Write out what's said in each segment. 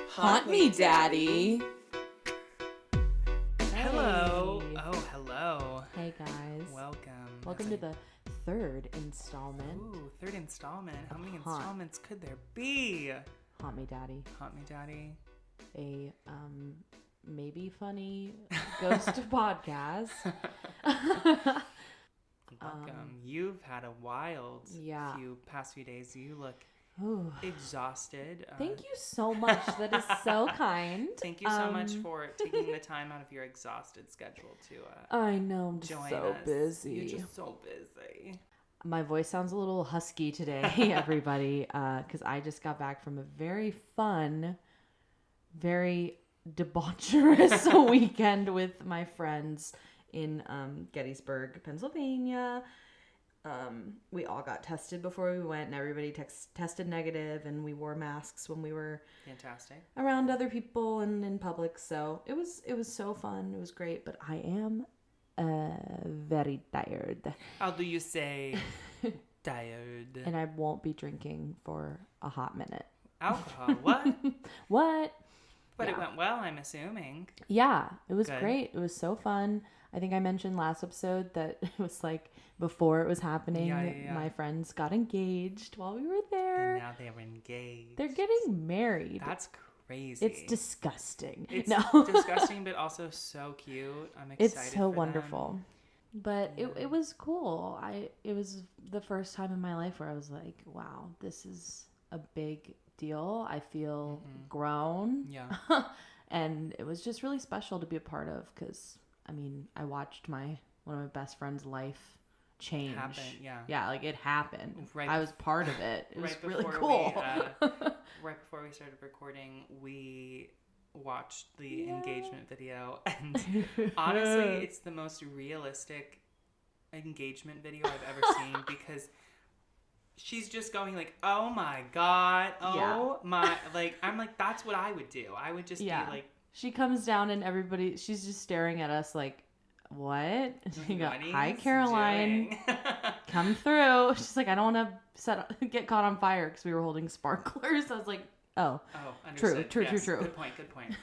Haunt me, Daddy. Hello. Oh, hello. Hey, guys. Welcome. To the third installment. Ooh, third installment. How many installments could there be? Haunt me, Daddy. Haunt me, Daddy. A maybe funny ghost podcast. Welcome. You've had a wild past few days. You look exhausted. Thank you so much. That is so kind. Thank you so much for taking the time out of your exhausted schedule to I know, I'm join so us. busy. You're just so busy. My voice sounds a little husky today, everybody, because I just got back from a very fun, very debaucherous weekend with my friends in Gettysburg, Pennsylvania. We all got tested before we went, and everybody tested negative, and we wore masks when we were fantastic around other people and in public. So it was so fun. It was great, but I am very tired. How do you say tired? And I won't be drinking for a hot minute. Alcohol? What? What? But it went well, I'm assuming. Yeah, it was Good. Great. It was so fun. I think I mentioned last episode that it was like before it was happening, my friends got engaged while we were there. And now they're engaged. They're getting married. That's crazy. It's disgusting. It's no. disgusting, but also so cute. I'm excited. It's so for wonderful. them. But it was cool. It was the first time in my life where I was like, wow, this is a big deal. I feel grown. Yeah. And it was just really special to be a part of because, I mean, I watched one of my best friend's life change. Happen, yeah. Yeah, like it happened. Right I was part of it. It was right really before cool. Right before we started recording, we watched the engagement video, and honestly, it's the most realistic engagement video I've ever seen because she's just going like, oh my god, my, like, I'm like, that's what I would do. I would just be like, she comes down and she's just staring at us like, what? She goes, hi Caroline, come through. She's like, I don't want to get caught on fire because we were holding sparklers. I was like, oh, understood. True. Good point.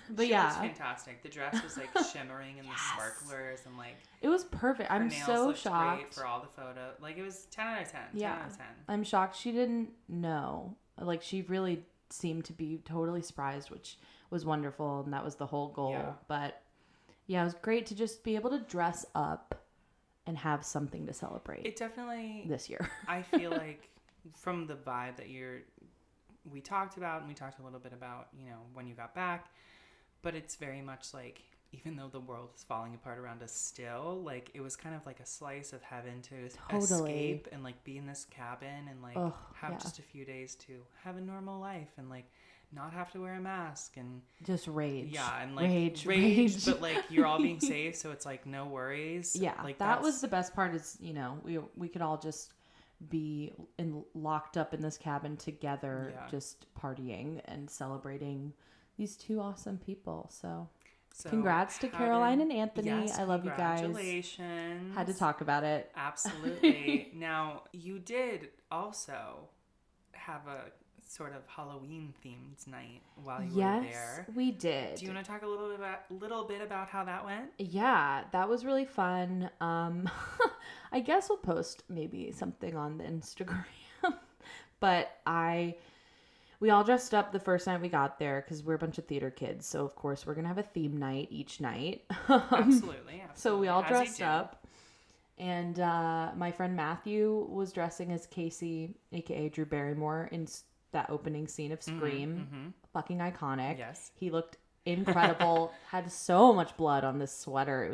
But she looks fantastic. The dress was like shimmering in the sparklers and like it was perfect. I'm so shocked. Great for all the photo. Like it was 10 out of 10. Yeah. 10 out of 10. I'm shocked she didn't know. Like she really seemed to be totally surprised, which was wonderful, and that was the whole goal. Yeah. But yeah, it was great to just be able to dress up and have something to celebrate. It definitely this year. I feel like from the vibe that we talked about, and we talked a little bit about, when you got back, but it's very much like, even though the world is falling apart around us still, like it was kind of like a slice of heaven to escape and like be in this cabin and like have just a few days to have a normal life and like not have to wear a mask and just rage. Yeah, and like rage. But like you're all being safe, so it's like no worries. Yeah, like that was the best part. Is we could all just be locked up in this cabin together, just partying and celebrating these two awesome people. So congrats to Caroline and Anthony. Yes, I love you guys. Congratulations. Had to talk about it. Absolutely. Now, you did also have a sort of Halloween themed night while you were there. Yes, we did. Do you want to talk a little bit about how that went? Yeah, that was really fun. I guess we'll post maybe something on the Instagram. But we all dressed up the first night we got there because we're a bunch of theater kids. So, of course, we're going to have a theme night each night. Absolutely. So we all dressed up. And my friend Matthew was dressing as Casey, a.k.a. Drew Barrymore, in that opening scene of Scream. Mm-hmm. Fucking iconic. Yes. He looked incredible. Had so much blood on this sweater. It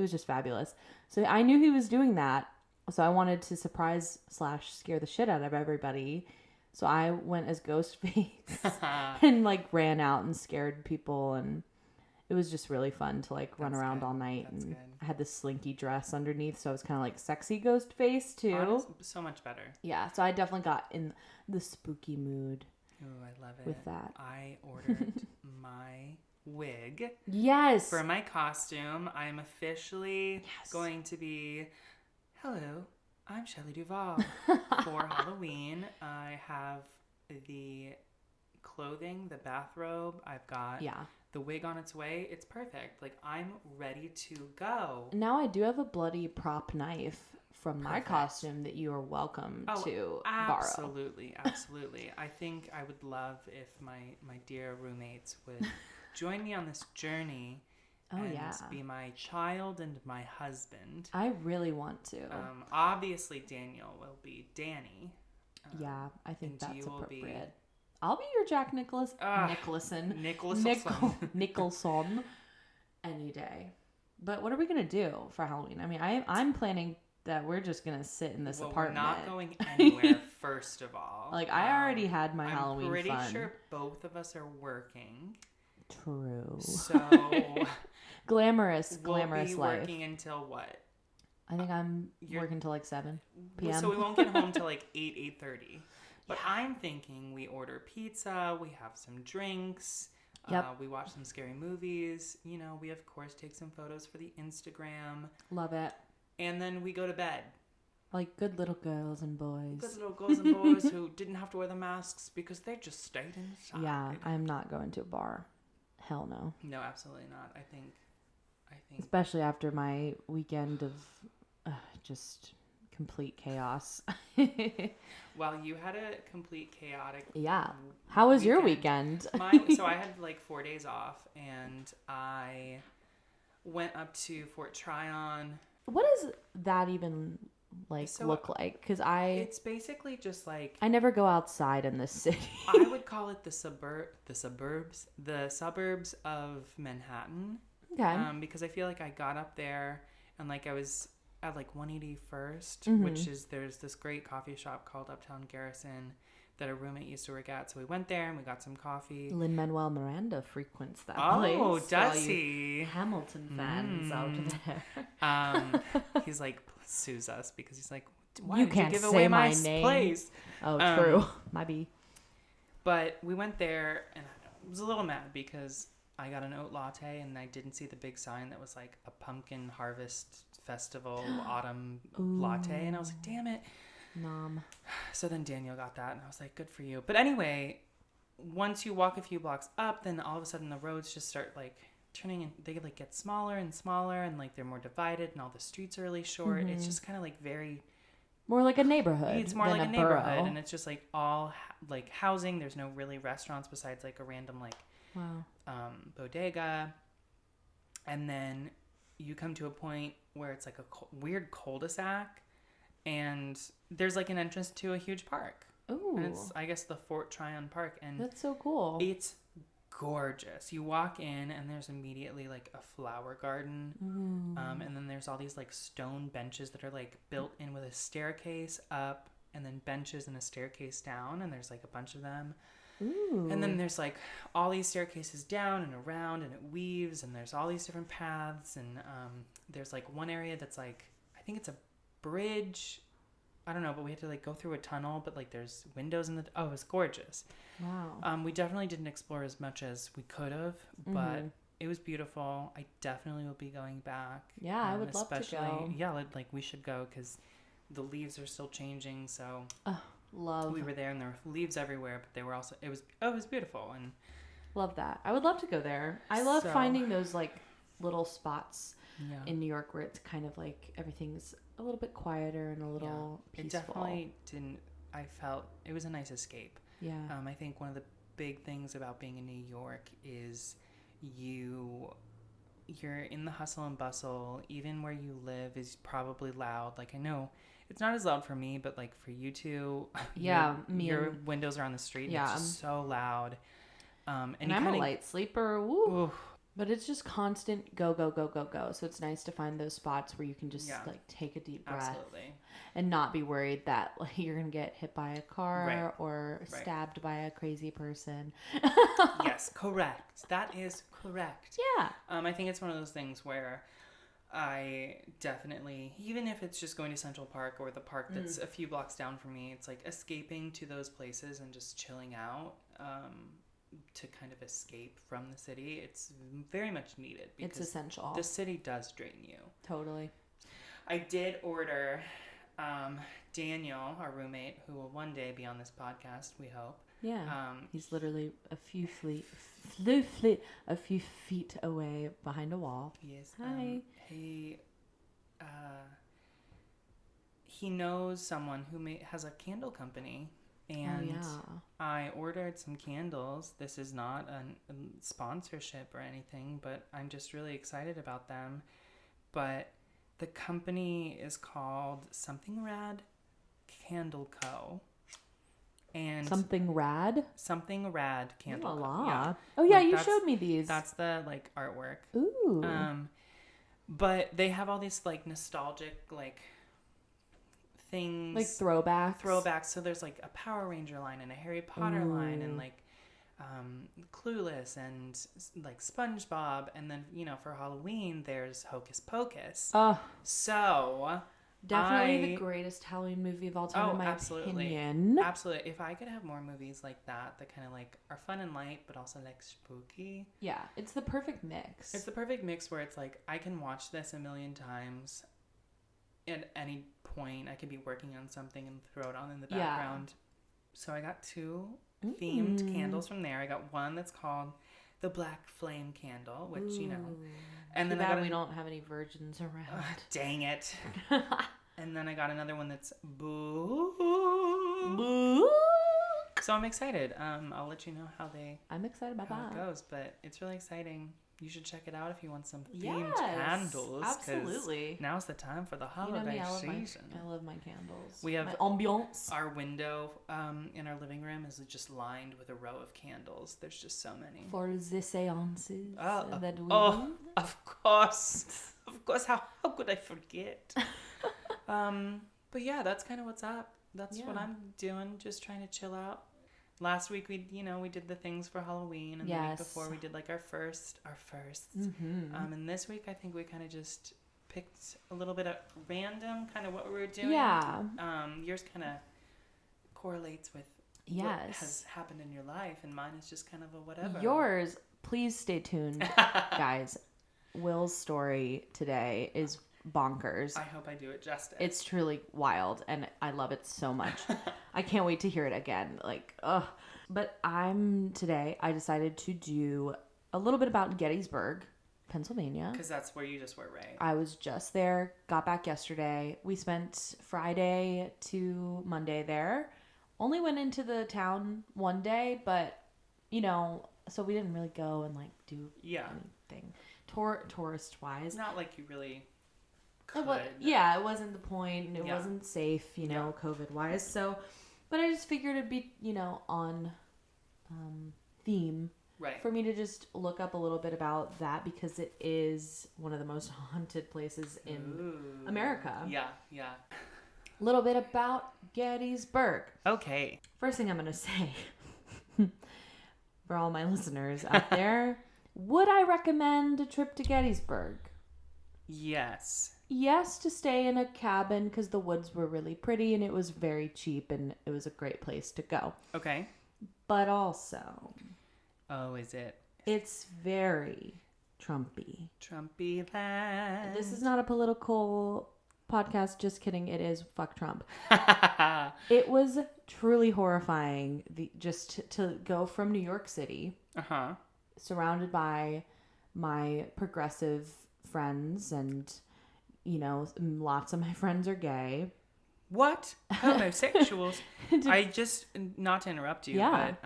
was just fabulous. So I knew he was doing that. So I wanted to surprise / scare the shit out of everybody. So I went as Ghostface and like ran out and scared people, and it was just really fun to like run around all night. That's and good. I had this slinky dress underneath, so I was kind of like sexy Ghostface too. So much better. Yeah, so I definitely got in the spooky mood. Oh, I love it. With that. I ordered my wig. Yes. For my costume, I'm officially going to be, hello, I'm Shelley Duvall. For Halloween, I have the clothing, the bathrobe. I've got the wig on its way. It's perfect. Like, I'm ready to go. Now I do have a bloody prop knife from my costume that you are welcome to borrow. Absolutely. I think I would love if my dear roommates would join me on this journey and be my child and my husband. I really want to. Obviously, Daniel will be Danny. I think that's appropriate. I'll be your Jack Nicholson any day. But what are we gonna do for Halloween? I mean, I'm planning that we're just gonna sit in this apartment. We're not going anywhere. First of all, like I already had my Halloween fun. I'm pretty sure both of us are working. True. So glamorous we'll be life. Working until what? I think I'm working till like 7 p.m. So we won't get home till like 8:30. But I'm thinking we order pizza, we have some drinks, we watch some scary movies. You know, we of course take some photos for the Instagram. Love it. And then we go to bed. Like good little girls and boys. Good little girls and boys who didn't have to wear the masks because they just stayed inside. Yeah, I'm not going to a bar. Hell no. No, absolutely not. I think. Especially after my weekend of just complete chaos. Well, you had a complete chaotic. Yeah. How was your weekend? So I had like 4 days off, and I went up to Fort Tryon. What does that even look like? Because it's basically just like I never go outside in this city. I would call it the suburbs of Manhattan. Okay. Because I feel like I got up there and like I was at like 181st, which is there's this great coffee shop called Uptown Garrison that a roommate used to work at. So we went there and we got some coffee. Lin-Manuel Miranda frequents that place. Oh, does he? Hamilton fans out there. He's like sues us because he's like, why you did can't you give say away my my name. place? Oh, true. Might be. But we went there and I was a little mad because I got an oat latte and I didn't see the big sign that was like a pumpkin harvest festival autumn latte, and I was like, damn it. Nom. So then Daniel got that and I was like, good for you. But anyway, once you walk a few blocks up, then all of a sudden the roads just start like turning and they like get smaller and smaller and like they're more divided and all the streets are really short. It's just kind of like very more like a neighborhood. It's more like a neighborhood, and it's just like all like housing. There's no really restaurants besides like a random like bodega. And then you come to a point where it's like a weird cul-de-sac, and there's like an entrance to a huge park. Ooh. And it's, I guess, the Fort Tryon Park. And that's so cool. It's gorgeous. You walk in and there's immediately like a flower garden. And then there's all these like stone benches that are like built in with a staircase up, and then benches and a staircase down, and there's like a bunch of them. Ooh. And then there's like all these staircases down and around, and it weaves, and there's all these different paths, and there's like one area that's like, I think it's a bridge, I don't know, but we had to like go through a tunnel, but like there's windows in the it was gorgeous. Wow. We definitely didn't explore as much as we could have, but it was beautiful. I definitely will be going back. Yeah, I would love to go. Yeah, like we should go because the leaves are still changing, so love. We were there and there were leaves everywhere, but they were also it was beautiful, and love that. I would love to go there. I love finding those like little spots in New York where it's kind of like everything's a little bit quieter and a little peaceful. It definitely didn't. I felt it was a nice escape. Yeah. I think one of the big things about being in New York is you're in the hustle and bustle. Even where you live is probably loud. Like I know. It's not as loud for me, but like for you two, your windows are on the street. And it's just so loud. And I'm a light sleeper. Woo. But it's just constant go. So it's nice to find those spots where you can just like take a deep breath and not be worried that like you're gonna get hit by a car or stabbed by a crazy person. Yes, correct. That is correct. Yeah. I think it's one of those things where I definitely, even if it's just going to Central Park or the park that's a few blocks down from me, it's like escaping to those places and just chilling out to kind of escape from the city, it's very much needed. It's essential. The city does drain you. Totally. I did order Daniel, our roommate, who will one day be on this podcast, we hope. Yeah. He's literally a few feet away behind a wall. Yes. Hi. He knows someone who has a candle company, and I ordered some candles. This is not a sponsorship or anything, but I'm just really excited about them. But the company is called Something Rad Candle Co. And Something Rad Candle Co. Yeah. Oh yeah, you showed me these. That's the like artwork. Ooh. But they have all these like nostalgic like things, like throwbacks. So there's like a Power Ranger line and a Harry Potter line, and like Clueless and like SpongeBob, and then for Halloween there's Hocus Pocus. So definitely the greatest Halloween movie of all time, in my opinion. Absolutely. If I could have more movies like that kind of like are fun and light, but also like spooky. Yeah, it's the perfect mix. It's the perfect mix where it's like I can watch this a million times. At any point, I could be working on something and throw it on in the background. So I got 2 themed candles from there. I got one that's called the Black Flame Candle, which and then we don't have any virgins around. Dang it! And then I got another one that's Boo. So I'm excited. I'll let you know how I'm excited about it goes, but it's really exciting. You should check it out if you want some themed candles. Absolutely. Now's the time for the holiday season. I love my candles. We have my ambiance. Our window in our living room is just lined with a row of candles. There's just so many. For the seances that we of course. Of course. How could I forget? But yeah, that's kind of what's up. That's what I'm doing. Just trying to chill out. Last week we did the things for Halloween, and the week before we did like our firsts. And this week I think we kind of just picked a little bit of random kind of what we were doing. Yeah. Yours kind of correlates with what has happened in your life, and mine is just kind of a whatever. Yours, please stay tuned, guys. Will's story today is bonkers. I hope I do it justice. It's truly wild, and I love it so much. I can't wait to hear it again. But I decided to do a little bit about Gettysburg, Pennsylvania. Because that's where you just were, right? I was just there, got back yesterday. We spent Friday to Monday there. Only went into the town one day, but, so we didn't really go and, do anything tourist-wise. Not like you really... It wasn't the point, and it wasn't safe, COVID-wise. So, but I just figured it'd be, on theme for me to just look up a little bit about that, because it is one of the most haunted places in America. Yeah. A little bit about Gettysburg. Okay. First thing I'm going to say for all my listeners out there, would I recommend a trip to Gettysburg? Yes. Yes, to stay in a cabin because the woods were really pretty and it was very cheap and it was a great place to go. Okay. But also... Oh, is it? It's very Trumpy. Trumpy land. This is not a political podcast. Just kidding. It is fuck Trump. It was truly horrifying just to go from New York City, surrounded by my progressive friends and... lots of my friends are gay. What? Homosexuals? I just, not to interrupt you, but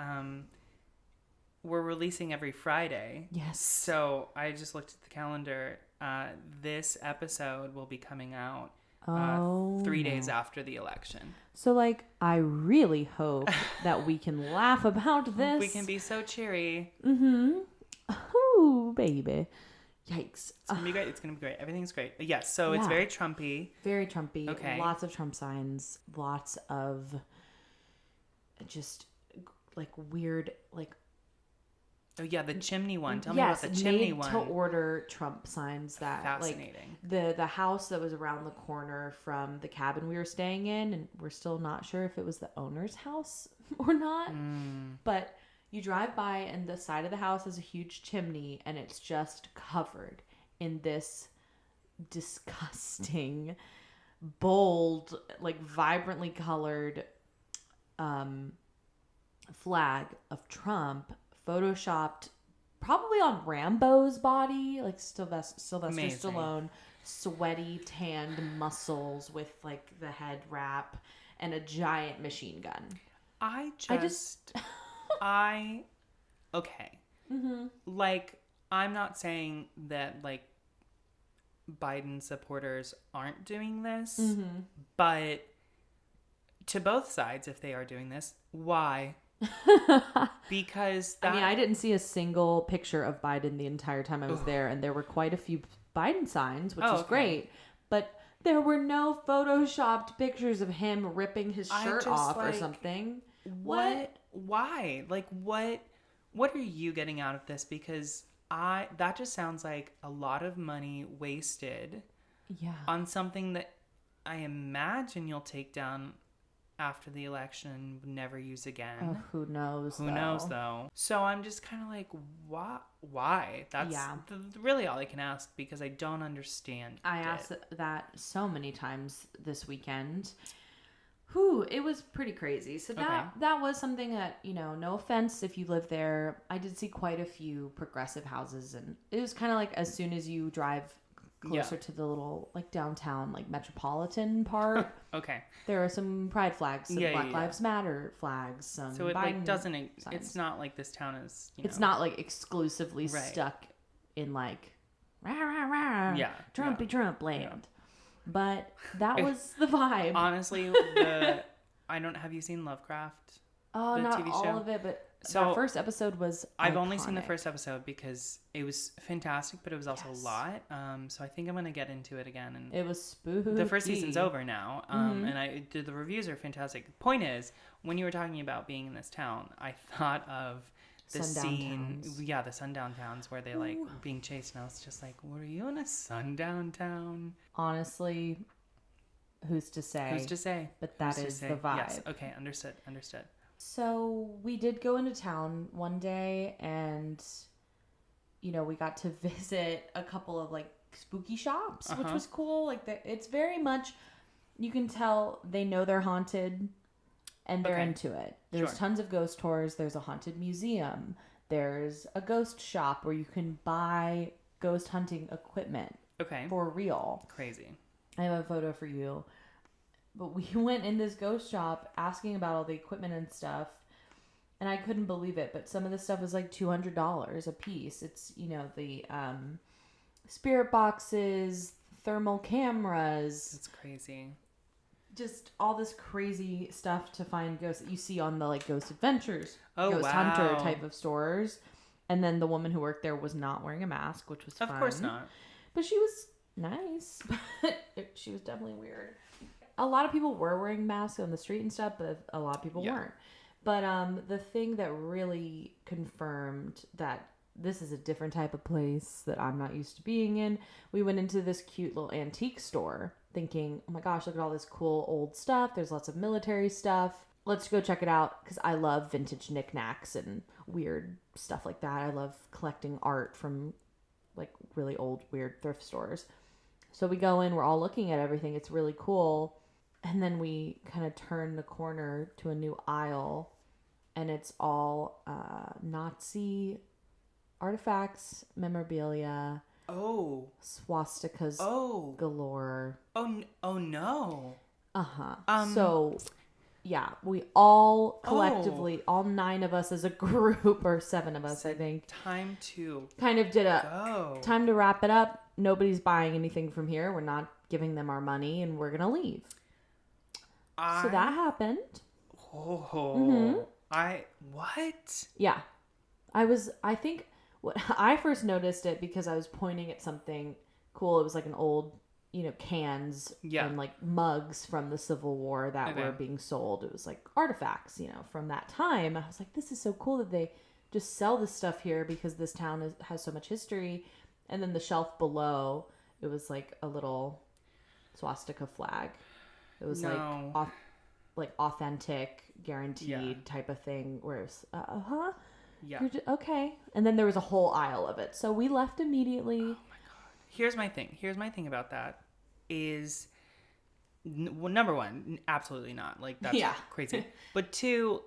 we're releasing every Friday. Yes. So I just looked at the calendar. This episode will be coming out 3 days after the election. So, I really hope that we can laugh about this. We can be so cheery. Mm-hmm. Oh, baby. Yikes. It's going to be great. It's going to be great. Everything's great. Yes, so it's very Trumpy. Very Trumpy. Okay. Lots of Trump signs. Lots of just, weird, Oh, yeah, the chimney one. Tell me about the chimney one. Yes, to-order Trump signs that... Fascinating. The house that was around the corner from the cabin we were staying in, and we're still not sure if it was the owner's house or not. But... You drive by and the side of the house is a huge chimney and it's just covered in this disgusting, bold, like vibrantly colored flag of Trump photoshopped probably on Rambo's body, like Sylvester Amazing. Stallone, sweaty, tanned muscles with like the head wrap and a giant machine gun. Okay. Mm-hmm. Like, I'm not saying that, like, Biden supporters aren't doing this, Mm-hmm. but to both sides, if they are doing this, why? Because I mean, I didn't see a single picture of Biden the entire time I was there, and there were quite a few Biden signs, which is great, but there were no photoshopped pictures of him ripping his shirt off or something. What? Why? Like, what are you getting out of this? Because that just sounds like a lot of money wasted on something that I imagine you'll take down after the election, never use again. Oh, who knows? Who knows, though? So I'm just kind of like, why? That's really all I can ask, because I don't understand. I asked that so many times this weekend. Whew, it was pretty crazy. So that was something that, you know, no offense if you live there. I did see quite a few progressive houses, and it was kind of like as soon as you drive closer to the little like downtown like metropolitan part. Okay. There are some pride flags, some Black Lives Matter flags, some so it Biden like doesn't signs. It's not like this town is, you know, it's not like exclusively stuck in like rah rah rah Trumpy Trump land. But that was the vibe. Honestly, have you seen Lovecraft? Oh, not TV all show? of it, but So that first episode was I've iconic. only seen the first episode because it was fantastic, but it was also a lot. So I think I'm gonna get into it again. And it was spooky. The first season's over now, and the reviews are fantastic. The point is, when you were talking about being in this town, I thought of the scene, the sundown towns where they like being chased, and I was just like, were you in a sundown town? Honestly, who's to say? Who's to say? But that is the vibe. Yes. Okay. Understood. So we did go into town one day, and you know, we got to visit a couple of like spooky shops, which was cool. Like it's very much, you can tell they know they're haunted and they're into it. There's tons of ghost tours. There's a haunted museum. There's a ghost shop where you can buy ghost hunting equipment. Okay. For real. Crazy. I have a photo for you. But we went in this ghost shop asking about all the equipment and stuff, and I couldn't believe it. But some of the stuff was like $200 a piece. It's, you know, the spirit boxes, thermal cameras. That's crazy. Just all this crazy stuff to find ghosts that you see on the like Ghost Adventures, Ghost wow. Hunter type of stores. And then the woman who worked there was not wearing a mask, which was fun. Of course not. But she was nice. But she was definitely weird. A lot of people were wearing masks on the street and stuff, but a lot of people weren't. But the thing that really confirmed that this is a different type of place that I'm not used to being in, we went into this cute little antique store thinking, oh my gosh, look at all this cool old stuff. There's lots of military stuff. Let's go check it out, because I love vintage knickknacks and weird stuff like that. I love collecting art from like really old, weird thrift stores. So we go in, we're all looking at everything. It's really cool. And then we kind of turn the corner to a new aisle, and it's all Nazi artifacts, memorabilia. Oh. Swastikas galore. Oh no. Uh-huh. So, yeah, we all collectively, all 9 of us as a group, or 7 of us, I think. Time to kind of did time to wrap it up. Nobody's buying anything from here. We're not giving them our money, and we're going to leave. So that happened. What? Yeah. I think what I first noticed it because I was pointing at something cool. It was like an old, you know, cans and like mugs from the Civil War that were being sold. It was like artifacts, you know, from that time. I was like, this is so cool that they just sell this stuff here because this town has so much history. And then the shelf below, it was like a little swastika flag. It was like authentic, guaranteed type of thing. Where it was, Yeah. You're just, okay. And then there was a whole aisle of it. So we left immediately. Oh my God. Here's my thing about that is, well, number one, absolutely not. Like, that's crazy. But two,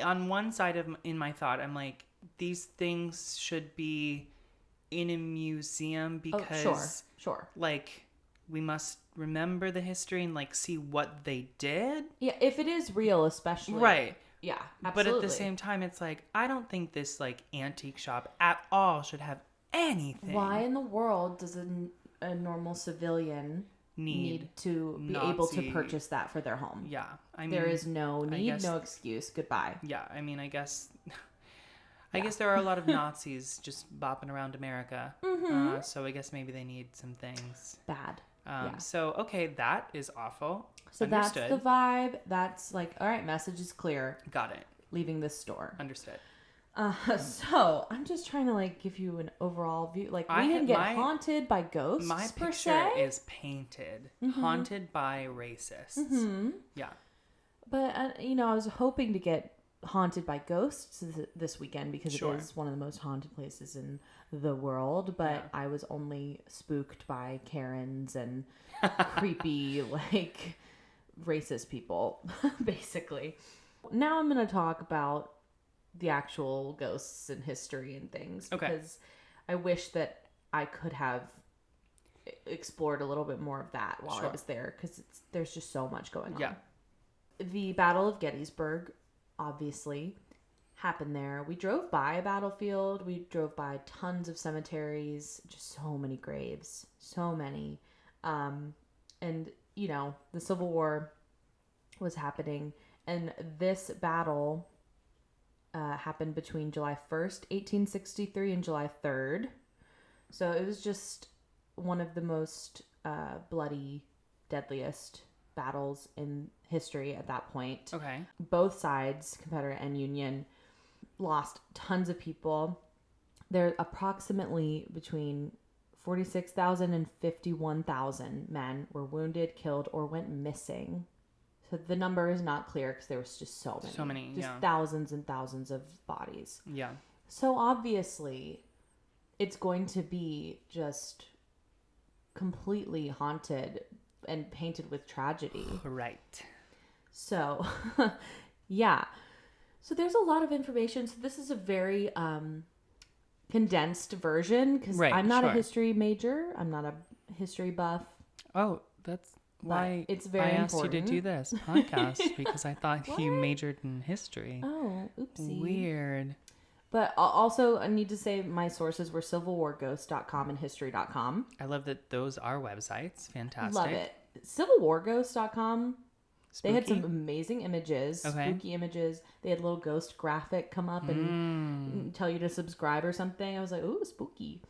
on one side in my thought, I'm like, these things should be in a museum because, sure. like, we must remember the history and, like, see what they did. Yeah, if it is real, especially. Right. Yeah, absolutely. But at the same time, it's like, I don't think this, like, antique shop at all should have anything. Why in the world does a normal civilian need to be able to purchase that for their home? Yeah. I mean, there is no need, no excuse. Goodbye. Yeah, I mean, I guess there are a lot of Nazis just bopping around America. Mm-hmm. So I guess maybe they need some things. Bad. So, okay, that is awful. So Understood. That's the vibe. That's like, all right, message is clear. Got it. Leaving this store. Understood. So I'm just trying to like give you an overall view. Like we didn't get haunted by ghosts. My picture is painted, haunted by racists. Mm-hmm. Yeah. But I was hoping to get haunted by ghosts this weekend because it is one of the most haunted places in the world. But I was only spooked by Karens and creepy like racist people, basically. Now I'm going to talk about the actual ghosts and history and things because I wish that I could have explored a little bit more of that while I was there because there's just so much going on. Yeah. The Battle of Gettysburg obviously happened there. We drove by a battlefield. We drove by tons of cemeteries, just so many graves, so many. And the Civil War was happening, and this battle happened between July 1st, 1863 and July 3rd. So it was just one of the most bloody, deadliest battles in history at that point. Okay. Both sides, Confederate and Union, lost tons of people. There approximately between 46,000 and 51,000 men were wounded, killed, or went missing. So the number is not clear because there was just so many. So many, just thousands and thousands of bodies. Yeah. So obviously, it's going to be just completely haunted and painted with tragedy. Right. So, yeah. So there's a lot of information. So this is a very condensed version because I'm not a history major. I'm not a history buff. Oh, that's why it's very I asked important. you to do this podcast because I thought you majored in history. Oh, oopsie. Weird. But also, I need to say my sources were civilwarghost.com and history.com. I love that those are websites. Fantastic. Love it. Civilwarghost.com. Spooky? They had some amazing images, spooky images. They had a little ghost graphic come up and tell you to subscribe or something. I was like, ooh, spooky.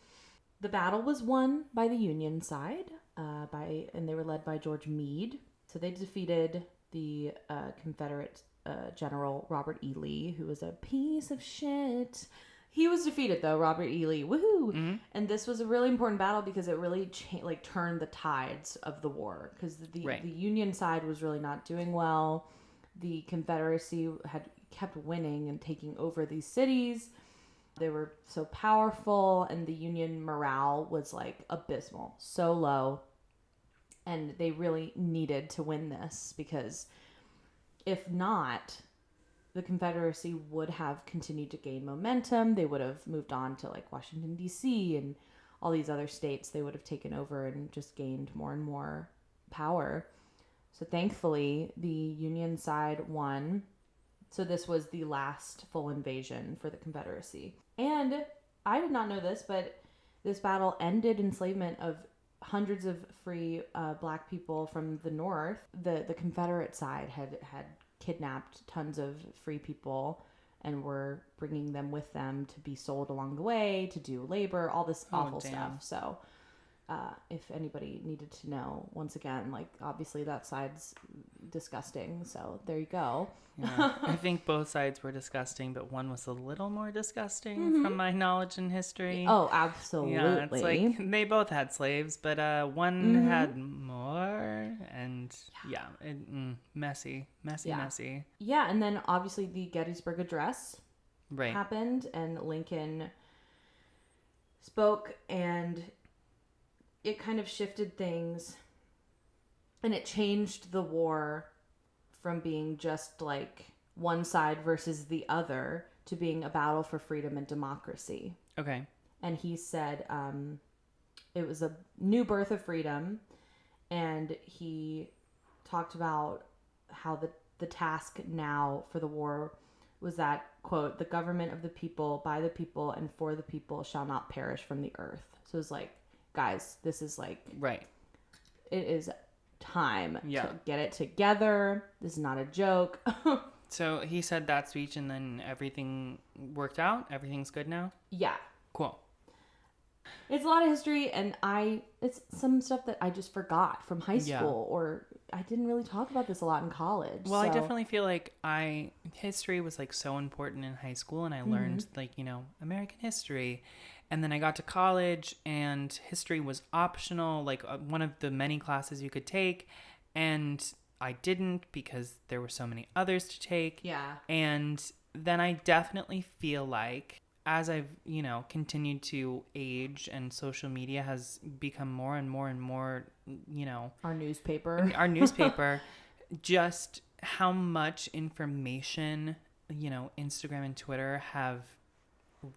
The battle was won by the Union side, and they were led by George Meade. So they defeated the Confederate General Robert E. Lee, who was a piece of shit. He was defeated, though, Robert E. Lee. Woohoo! Mm-hmm. And this was a really important battle because it really turned the tides of the war. Because the Union side was really not doing well. The Confederacy had kept winning and taking over these cities. They were so powerful, and the Union morale was, like, abysmal. So low. And they really needed to win this because if not, the Confederacy would have continued to gain momentum. They would have moved on to like Washington, D.C. and all these other states. They would have taken over and just gained more and more power. So thankfully, the Union side won. So this was the last full invasion for the Confederacy. And I did not know this, but this battle ended enslavement of hundreds of free black people from the North. The Confederate side had kidnapped tons of free people and were bringing them with them to be sold along the way, to do labor, all this awful stuff. So if anybody needed to know, once again, like obviously that side's disgusting. So there you go. Yeah, I think both sides were disgusting, but one was a little more disgusting from my knowledge in history. Oh, absolutely. Yeah, it's like they both had slaves, but one had more, and messy. Yeah, and then obviously the Gettysburg Address right. happened, and Lincoln spoke, and it kind of shifted things, and it changed the war from being just like one side versus the other to being a battle for freedom and democracy. Okay. And he said it was a new birth of freedom, and he talked about how the task now for the war was that, quote, the government of the people, by the people, and for the people shall not perish from the earth. So it's like, guys, this is like, right. It is time Yeah. to get it together. This is not a joke. So he said that speech, and then everything worked out? Everything's good now? Yeah. Cool. It's a lot of history, and it's some stuff that I just forgot from high school, or I didn't really talk about this a lot in college. Well, I definitely feel like history was like so important in high school, and I learned like, you know, American history. And then I got to college, and history was optional, like one of the many classes you could take. And I didn't because there were so many others to take. Yeah. And then I definitely feel like as I've, you know, continued to age and social media has become more and more and more, you know, Our newspaper, just how much information, you know, Instagram and Twitter have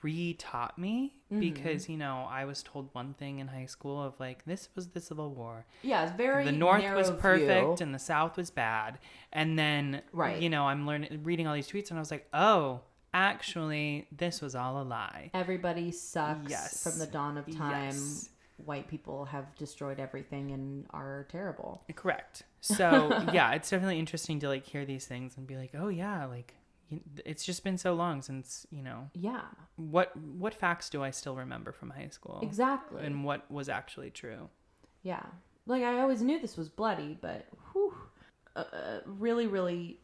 re-taught me, because, you know, I was told one thing in high school of like, this was the Civil War. Yeah, it's very the North narrow was perfect view. and the South was bad. And then, Right. you know, I'm reading all these tweets, and I was like, oh, actually, this was all a lie. Everybody sucks. Yes. From the dawn of time. Yes. White people have destroyed everything and are terrible. Correct. So yeah, it's definitely interesting to like hear these things and be like, oh yeah, like it's just been so long since, you know. Yeah. What facts do I still remember from high school? Exactly. And what was actually true? Yeah. Like, I always knew this was bloody, but really, really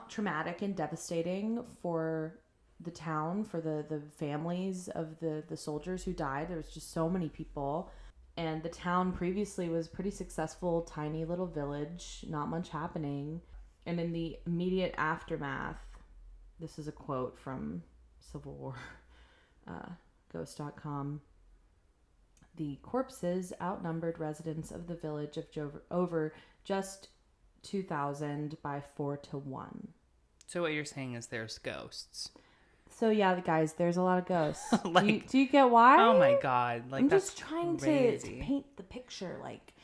traumatic and devastating for the town, for the families of the soldiers who died. There was just so many people. And the town previously was pretty successful, tiny little village, not much happening. And in the immediate aftermath, this is a quote from Civil War, Ghost.com. The corpses outnumbered residents of the village of over just 2,000 by 4-1. So what you're saying is there's ghosts. So yeah, guys, there's a lot of ghosts. Like, do you get why? Oh my God. Like, I'm that's just trying to paint the picture. Like,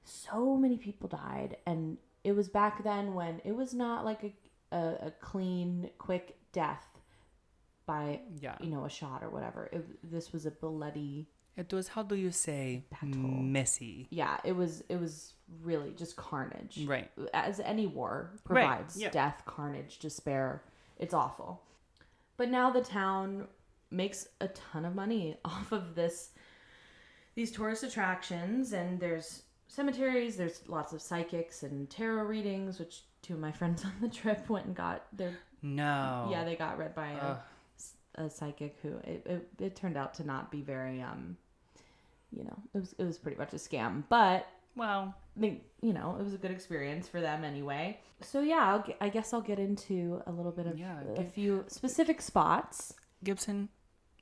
so many people died, and it was back then when it was not like a clean, quick death by, you know, a shot or whatever. This was a bloody... It was, how do you say, battle. Messy. Yeah, it was really just carnage. Right. As any war provides. Right. Yeah. Death, carnage, despair. It's awful. But now the town makes a ton of money off of these tourist attractions, and there's cemeteries, there's lots of psychics and tarot readings, which two of my friends on the trip went and got their... No. Yeah, they got read by a psychic who it turned out to not be very you know, it was pretty much a scam, but well, you know, it was a good experience for them anyway. So yeah, I guess I'll get into a little bit of a few specific spots. Gibson,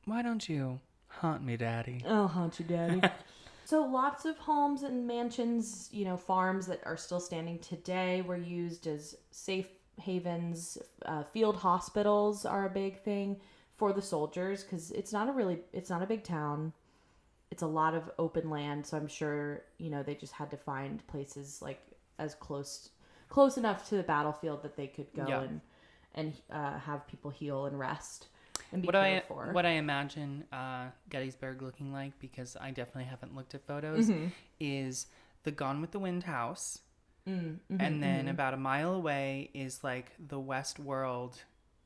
why don't you haunt me, Daddy? I'll haunt you, Daddy. So lots of homes and mansions, you know, farms that are still standing today were used as safe havens. Field hospitals are a big thing for the soldiers, because it's not a big town. It's a lot of open land, so I'm sure, you know, they just had to find places like as close enough to the battlefield that they could go and have people heal and rest and be cared for. What I imagine Gettysburg looking like, because I definitely haven't looked at photos, is the Gone with the Wind house, and then about a mile away is like the Westworld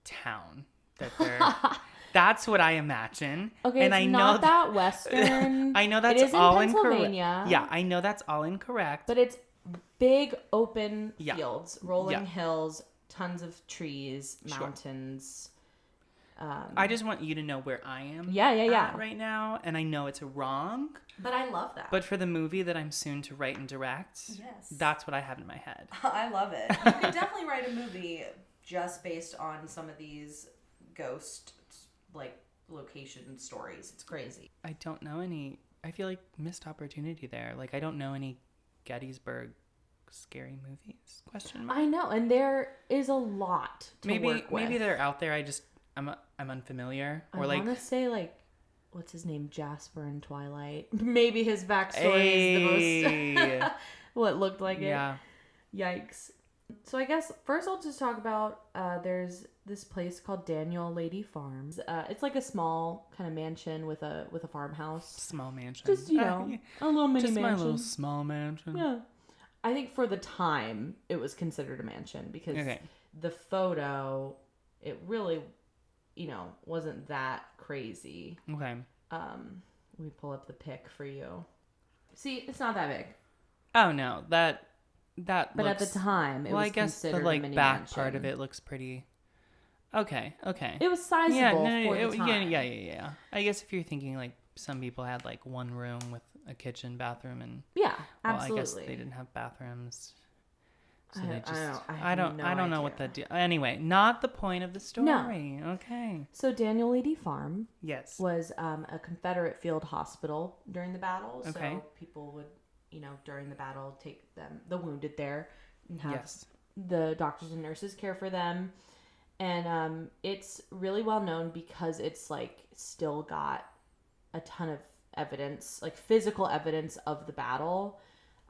town that they're... That's what I imagine. Okay, and it's I not know that Western. I know that's it is all in Pennsylvania. incorrect. Yeah, I know that's all incorrect. But it's big open fields, rolling hills, tons of trees, mountains. I just want you to know where I am at right now, and I know it's wrong. But I love that. But for the movie that I'm soon to write and direct, that's what I have in my head. I love it. You could definitely write a movie just based on some of these ghost like location stories. It's crazy. I don't know any. I feel like missed opportunity there. Like I don't know any Gettysburg scary movies. Question mark. I know, and there is a lot to work with. Maybe they're out there. I'm unfamiliar. Or I want to say like, what's his name? Jasper in Twilight. Maybe his backstory is the most what looked like it. Yeah. Yikes. So I guess first I'll just talk about there's this place called Daniel Lady Farms. It's like a small kind of mansion with a farmhouse. Small mansion. Just, a little mini mansion. Just my little small mansion. Yeah. I think for the time it was considered a mansion because the photo, it really, wasn't that crazy. Okay. Let me pull up the pic for you. See, it's not that big. Oh no, but at the time, it was considered a mini back mansion. part of it looks pretty. Okay. It was sizable for the time. Yeah. I guess if you're thinking like some people had like one room with a kitchen, bathroom, and absolutely. I guess they didn't have bathrooms. So I don't know what the deal. Anyway, not the point of the story. No. Okay. So Daniel Lady Farm, yes, was a Confederate field hospital during the battle. Okay. So people would, during the battle, take the wounded there and have the doctors and nurses care for them. And it's really well known because it's like still got a ton of evidence, like physical evidence of the battle.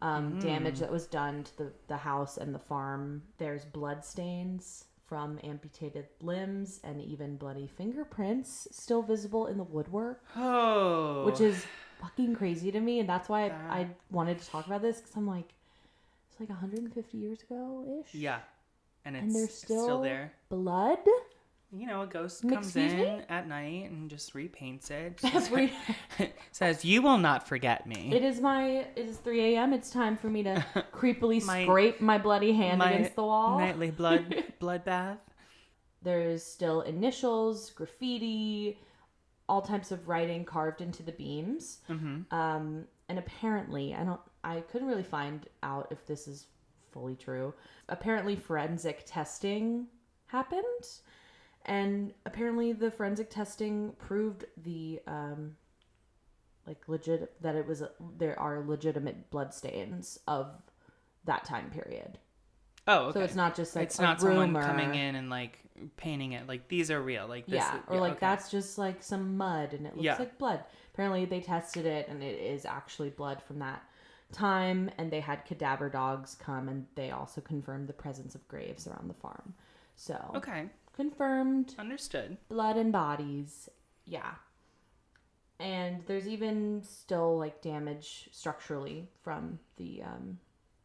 Damage that was done to the house and the farm. There's blood stains from amputated limbs and even bloody fingerprints still visible in the woodwork. Oh. Which is fucking crazy to me. And that's why I wanted to talk about this, because I'm like, it's like 150 years ago-ish. Yeah. And there's still there. Blood? A ghost comes in at night and just repaints it. Says, "You will not forget me." It is 3 a.m. It's time for me to creepily scrape my bloody hand against the wall. Nightly blood bath. There's still initials, graffiti, all types of writing carved into the beams. Mm-hmm. And apparently, I couldn't really find out if this is fully true. Apparently, forensic testing happened. And apparently the forensic testing proved the, there are legitimate blood stains of that time period. Oh, okay. So it's not just like it's not someone coming in and like painting it. Like these are real. Like this. That's just like some mud and it looks like blood. Apparently they tested it and it is actually blood from that time. And they had cadaver dogs come and they also confirmed the presence of graves around the farm. So. Okay. Confirmed. Understood. Blood and bodies. Yeah. And there's even still like damage structurally from the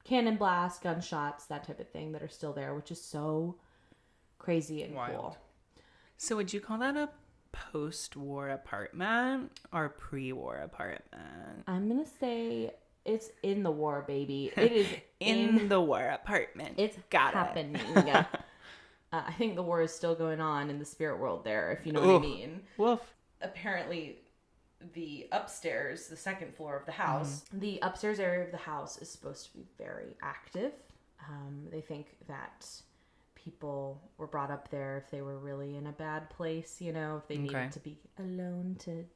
cannon blast, gunshots, that type of thing that are still there, which is so crazy and wild. Cool. So would you call that a post-war apartment or pre-war apartment? I'm going to say it's in the war, baby. It is in the war apartment. It's happening. I think the war is still going on in the spirit world there, if you know what I mean. Woof. Apparently, the upstairs, the second floor of the house, the upstairs area of the house is supposed to be very active. They think that people were brought up there if they were really in a bad place, if they needed to be alone to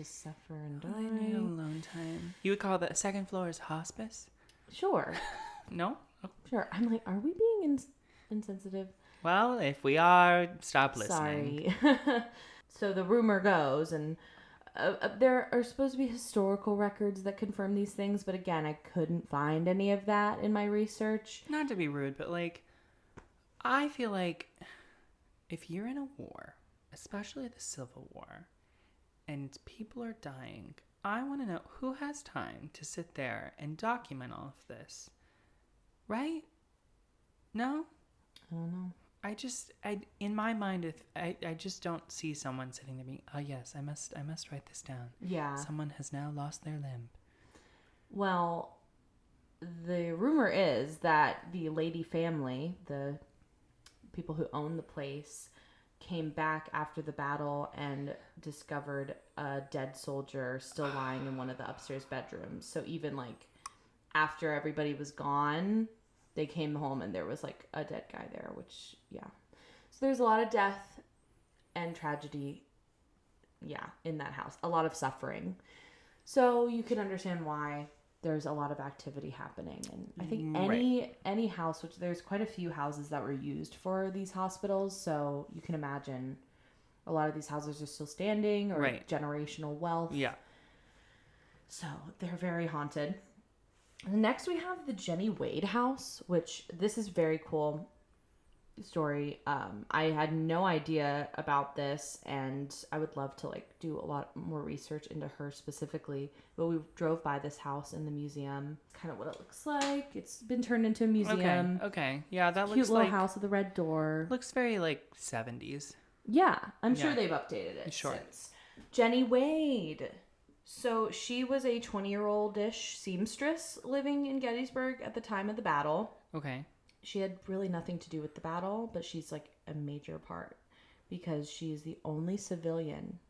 suffer and die. They need alone time. You would call the second floor as hospice? Sure. No? Oh. Sure. I'm like, are we being insensitive? Well, if we are, stop listening. Sorry. So the rumor goes, and there are supposed to be historical records that confirm these things, but again, I couldn't find any of that in my research. Not to be rude, but I feel like if you're in a war, especially the Civil War, and people are dying, I want to know who has time to sit there and document all of this. Right? No? I don't know. In my mind, I just don't see someone sitting there being, oh yes, I must write this down. Yeah. Someone has now lost their limb. Well, the rumor is that the Lady family, the people who own the place, came back after the battle and discovered a dead soldier still lying in one of the upstairs bedrooms. So even after everybody was gone, they came home and there was a dead guy there, which, yeah. So there's a lot of death and tragedy, in that house. A lot of suffering. So you can understand why there's a lot of activity happening. And I think any house, which there's quite a few houses that were used for these hospitals, so you can imagine a lot of these houses are still standing or generational wealth. Yeah. So they're very haunted. Next, we have the Jenny Wade house, which this is very cool story. I had no idea about this, and I would love to do a lot more research into her specifically. But we drove by this house in the museum. Kind of what it looks like. It's been turned into a museum. Okay. Yeah, that looks cute little house with a red door. Looks very 70s. Yeah, I'm sure they've updated it since. Jenny Wade. So she was a 20-year-old-ish seamstress living in Gettysburg at the time of the battle. Okay. She had really nothing to do with the battle, but she's a major part because she's the only civilian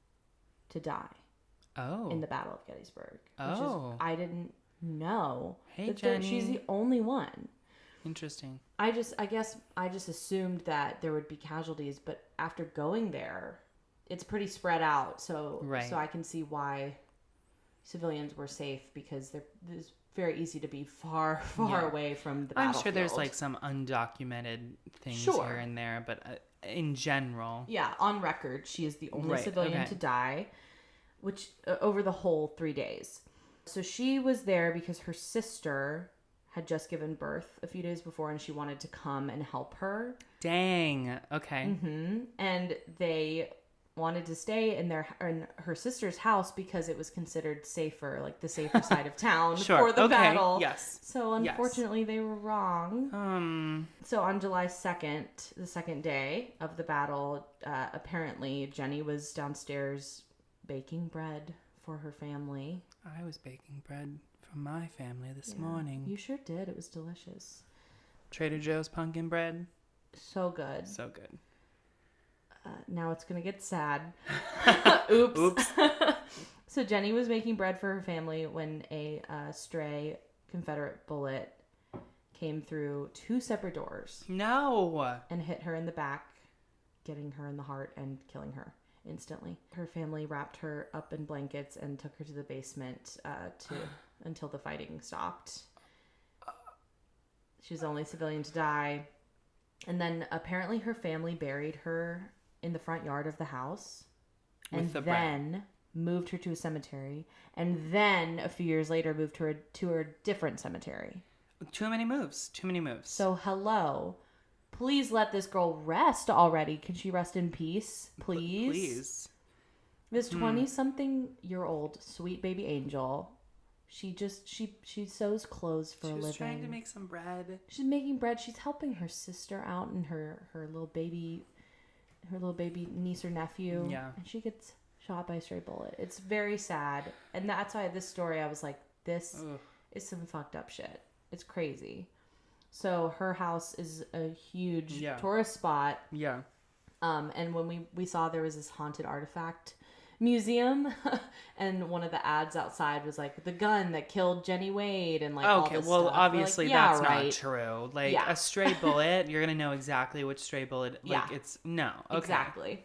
to die in the Battle of Gettysburg. Which is, I didn't know. Hey, Jenny. She's the only one. Interesting. I guess I just assumed that there would be casualties, but after going there, it's pretty spread out. So I can see why civilians were safe because it's very easy to be far away from the battlefield. I'm sure there's some undocumented things here and there, but in general. Yeah, on record, she is the only civilian to die, which over the whole 3 days. So she was there because her sister had just given birth a few days before and she wanted to come and help her. Dang. Okay. Mm-hmm. And they wanted to stay in her sister's house because it was considered safer, the safer side of town for the battle. Yes. So unfortunately they were wrong. So on July 2nd, the second day of the battle, apparently Jenny was downstairs baking bread for her family. I was baking bread for my family this morning. You sure did. It was delicious. Trader Joe's pumpkin bread. So good. So good. Now it's going to get sad. Oops. So Jenny was making bread for her family when a stray Confederate bullet came through 2 separate doors. No! And hit her in the back, getting her in the heart and killing her instantly. Her family wrapped her up in blankets and took her to the basement until the fighting stopped. She was the only civilian to die. And then apparently her family buried her in the front yard of the house and then moved her to a cemetery, and then a few years later moved her to a different cemetery. Too many moves. So hello, please let this girl rest already. Can she rest in peace, please? This 20-something-year-old sweet baby angel, she sews clothes for a living. She's trying to make some bread. She's making bread. She's helping her sister out and her little baby niece or nephew. Yeah. And she gets shot by a stray bullet. It's very sad. And that's why this story, I was like, this is some fucked up shit. It's crazy. So her house is a huge tourist spot. Yeah. And when we saw there was this haunted artifact museum and one of the ads outside was the gun that killed Jenny Wade and all this stuff. Obviously that's not true. A stray bullet, you're gonna know exactly which stray bullet. It's no. Okay. Exactly.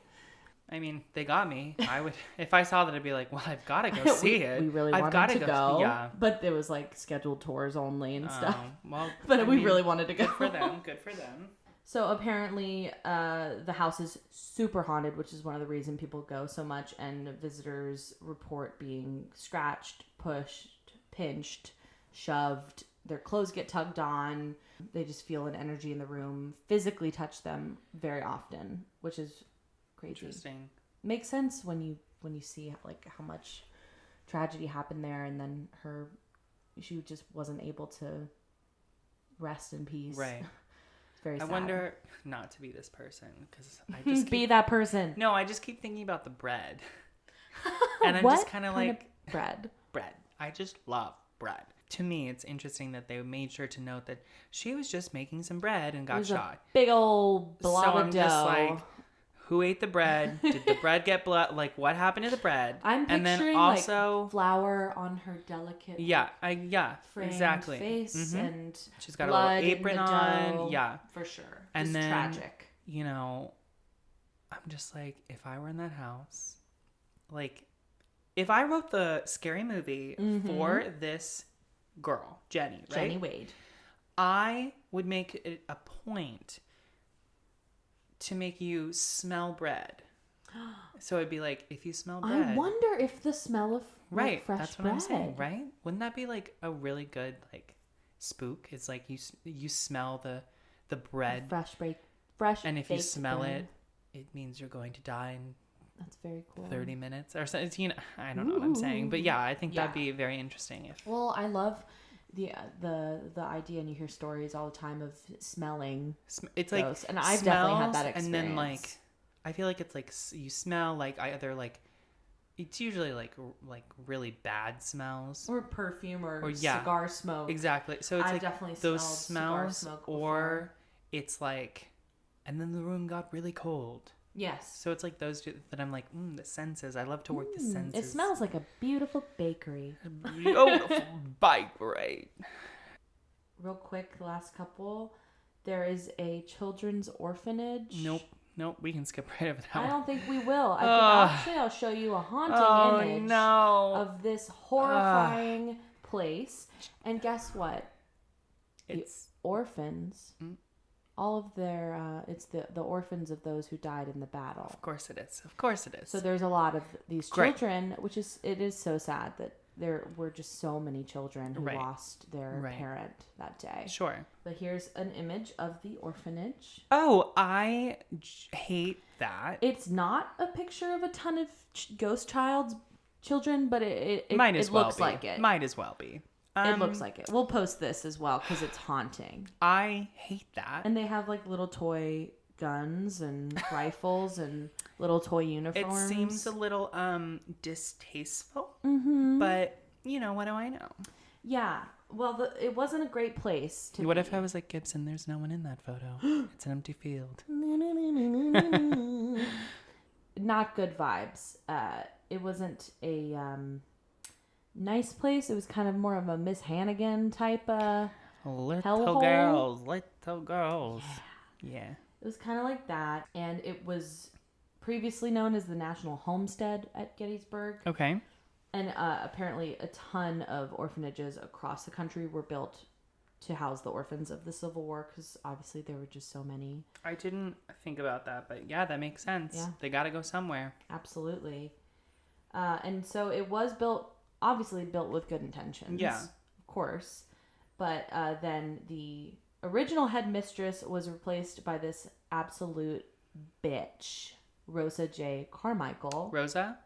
I mean, they got me. I would, if I saw that, I'd be like, well, I've got to go see it. We really wanted to go. Yeah. But it was scheduled tours only and stuff. Well, but we really wanted to go. Good for them. So apparently the house is super haunted, which is one of the reasons people go so much. And visitors report being scratched, pushed, pinched, shoved. Their clothes get tugged on. They just feel an energy in the room, physically touch them very often, which is crazy. Interesting. Makes sense when you see how much tragedy happened there, and then she just wasn't able to rest in peace. Right. Very sad. I wonder not to be this person because I just be that person. No, I just keep thinking about the bread, and I'm just kind of bread. Bread. I just love bread. To me, it's interesting that they made sure to note that she was just making some bread and got shot. Big old blob of dough. So I'm just who ate the bread? Did the bread get blood? What happened to the bread? I'm picturing and then also flour on her delicate exactly face and she's got a little apron on. Yeah, for sure. And it's then tragic. I'm just like, if I were in that house, like, if I wrote the scary movie for this girl, Jenny, right? Jenny Wade. I would make it a point to make you smell bread. So it'd be like, if you smell bread. I wonder if the smell of right, fresh that's what bread. I'm saying, right? Wouldn't that be like a really good like spook? It's like you smell the bread, fresh, and if you smell bread. it means you're going to die in that's very cool. 30 minutes or something. You know, I don't know what I'm saying, but yeah, I think that'd be very interesting. If well, I love the idea, and you hear stories all the time of smelling. It's ghosts, like, and I've definitely had that experience. And then like, I feel like it's like you smell like either like. It's usually like really bad smells or perfume or cigar smoke. Exactly. So it's I've like definitely those smells smells, or it's like, and then the room got really cold. Yes. So it's like those two that I'm like, the senses. I love to work the senses. It smells like a beautiful bakery. Beautiful bakery. Real quick, the last couple. There is a children's orphanage. Nope, we can skip right over that one. I don't think we will. I'll show you a haunting image of this horrifying place. And guess what? It's the orphans. All of their, it's the orphans of those who died in the battle. Of course it is. So there's a lot of these children, it is so sad that there were just so many children who lost their parent that day. Sure. But here's an image of the orphanage. Oh, I hate that. It's not a picture of a ton of ghost children, but it might as well looks be. like it. Might as well be. It looks like it. We'll post this as well because it's haunting. I hate that. And they have like little toy guns and rifles and little toy uniforms. It seems a little distasteful, but you know, what do I know? Yeah. Well, it wasn't a great place to What if I was like, Gibson, there's no one in that photo. It's an empty field. Not good vibes. It wasn't a nice place. It was kind of more of a Miss Hannigan type Little girls. Yeah. It was kind of like that, and it was previously known as the National Homestead at Gettysburg. Okay. And apparently a ton of orphanages across the country were built to house the orphans of the Civil War, because obviously there were just so many. I didn't think about that, but yeah, that makes sense. Yeah. They got to go somewhere. Absolutely. And so it was obviously built with good intentions. Yeah. Of course. But then the original headmistress was replaced by this absolute bitch, Rosa J. Carmichael. Rosa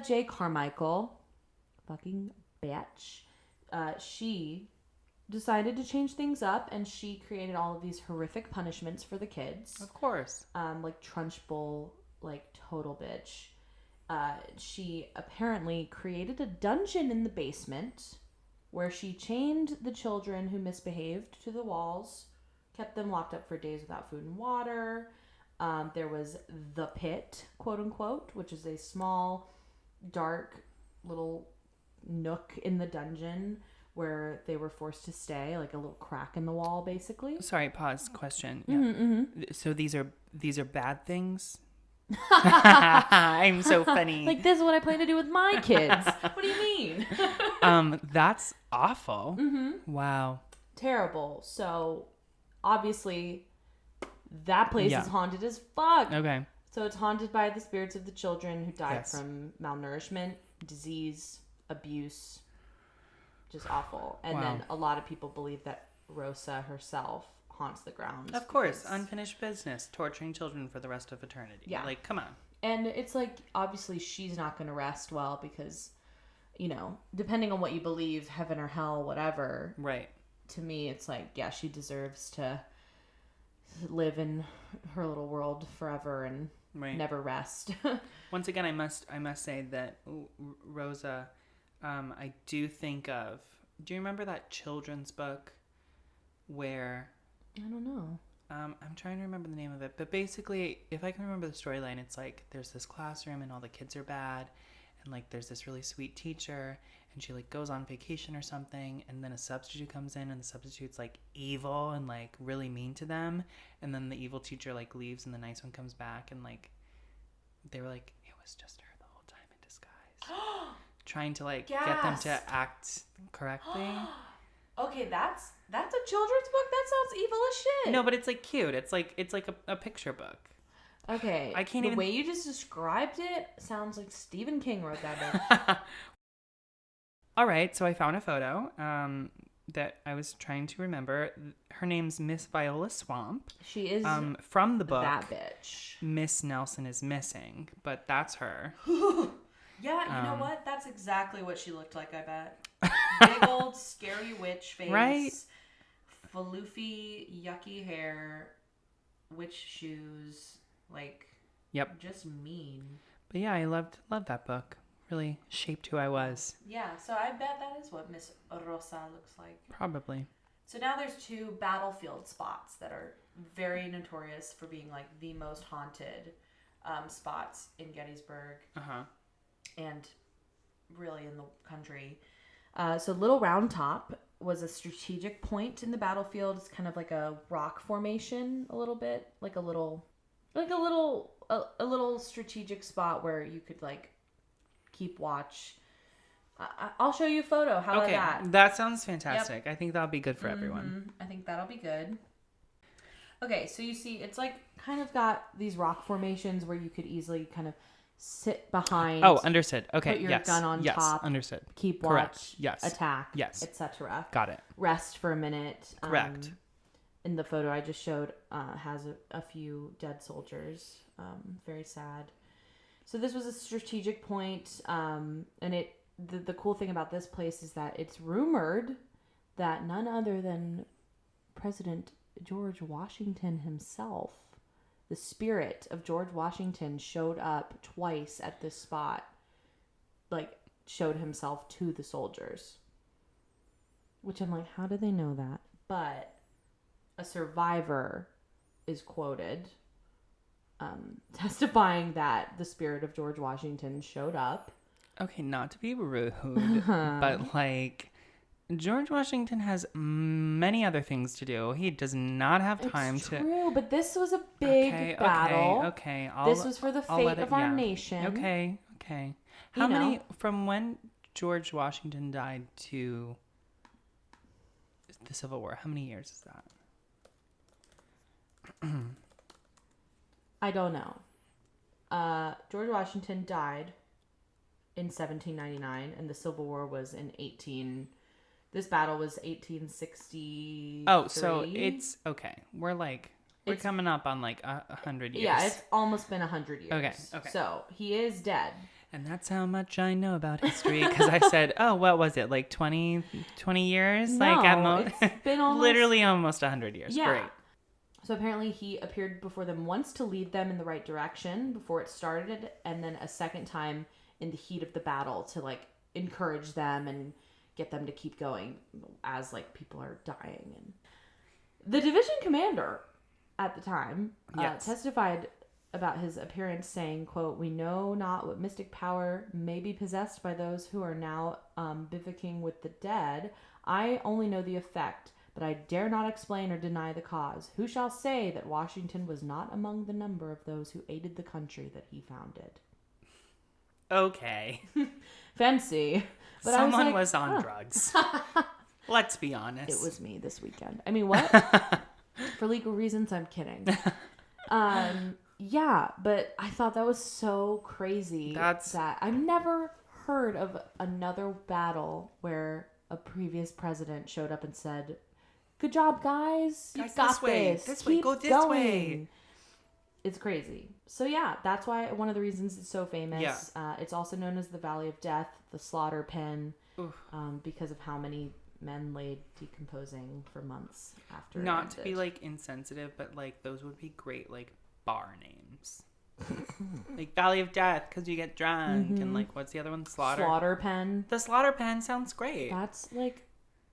J. Carmichael, fucking bitch. She decided to change things up, and she created all of these horrific punishments for the kids. Of course. Like Trunchbull, like total bitch. She apparently created a dungeon in the basement where she chained the children who misbehaved to the walls, kept them locked up for days without food and water. There was the pit, quote unquote, which is a small, dark little nook in the dungeon where they were forced to stay, like a little crack in the wall, basically. Sorry, pause. Question. Yeah. So these are bad things? I'm so funny. Like, this is what I plan to do with my kids. What do you mean? That's awful. Mm-hmm. Wow. Terrible. So, obviously, that place is haunted as fuck. Okay. So it's haunted by the spirits of the children who died from malnourishment, disease, abuse. Just awful. And then a lot of people believe that Rosa herself haunts the grounds. Of course. Unfinished business. Torturing children for the rest of eternity. Yeah. Like, come on. And it's like, obviously, she's not going to rest well because, you know, depending on what you believe, heaven or hell, whatever. Right. To me, it's like, yeah, she deserves to live in her little world forever and never rest. Once again, I must say that Rosa, I do think of. Do you remember that children's book where? I don't know. I'm trying to remember the name of it, but basically, if I can remember the storyline, it's like there's this classroom and all the kids are bad, and like there's this really sweet teacher, and she like goes on vacation or something, and then a substitute comes in, and the substitute's like evil and like really mean to them, and then the evil teacher like leaves, and the nice one comes back, and like they were like, it was just her the whole time in disguise, trying to like get them to act correctly. Okay, that's a children's book. That sounds evil as shit. No, but it's like cute. It's like a picture book. Okay, I can't the even. way you just described it sounds like Stephen King wrote that book. All right, so I found a photo that I was trying to remember. Her name's Miss Viola Swamp. She is from the book. that bitch. Miss Nelson is Missing, but that's her. Yeah, you know what? That's exactly what she looked like, I bet. Big old scary witch face. Right? Floofy, yucky hair, witch shoes, like, yep, just mean. But yeah, I loved that book. Really shaped who I was. Yeah, so I bet that is what Miss Rosa looks like. Probably. So now there's 2 battlefield spots that are very notorious for being like the most haunted spots in Gettysburg. And really in the country. So Little Round Top was a strategic point in the battlefield. It's kind of like a rock formation, a little bit, like a little strategic spot where you could like keep watch. I'll show you a photo. How about that? That sounds fantastic. Yep. I think that'll be good for everyone. I think that'll be good. Okay, so you see, it's like kind of got these rock formations where you could easily kind of sit behind. Oh, understood. Okay, put your gun on top. Understood. Keep watch. Correct. Yes. Attack. Yes. Etc. Got it. Rest for a minute. Correct. In the photo I just showed, has a few dead soldiers. Very sad. So this was a strategic point, and the cool thing about this place is that it's rumored that none other than President George Washington himself, the spirit of George Washington, showed up twice at this spot, like showed himself to the soldiers. Which I'm like, how do they know that? But a survivor is quoted testifying that the spirit of George Washington showed up. Okay, not to be rude, but like George Washington has many other things to do. He does not have time to. It's true, but this was a big battle. Okay. This was for the fate of our nation. Okay. How many from when George Washington died to the Civil War? How many years is that? I don't know. George Washington died in 1799, and the Civil War was in 18. This battle was 1863. Oh, so it's okay. We're coming up on like 100 years. Yeah, it's almost been 100 years. Okay. So he is dead. And that's how much I know about history, because I said, oh, what was it, like 20 years? No, like at most, it's been almost... literally almost 100 years. Yeah. Great. So apparently he appeared before them once to lead them in the right direction before it started, and then a second time in the heat of the battle to like encourage them and get them to keep going as like people are dying. And the division commander at the time testified about his appearance, saying, quote, "We know not what mystic power may be possessed by those who are now bivouacking with the dead. I only know the effect, but I dare not explain or deny the cause. Who shall say that Washington was not among the number of those who aided the country that he founded?" Okay. Fancy. But someone was on drugs. Let's be honest. It was me this weekend. I mean, what? For legal reasons, I'm kidding. Yeah, but I thought that was so crazy that I've never heard of another battle where a previous president showed up and said, "Good job, guys. You got this. This way. Go this going. way." It's crazy. So yeah, that's why one of the reasons it's so famous. Yeah. It's also known as the Valley of Death, the slaughter pen, because of how many men laid decomposing for months after. Not to be like insensitive, but like those would be great like bar names. Like Valley of Death because you get drunk, and like what's the other one? Slaughter pen. The slaughter pen sounds great. That's like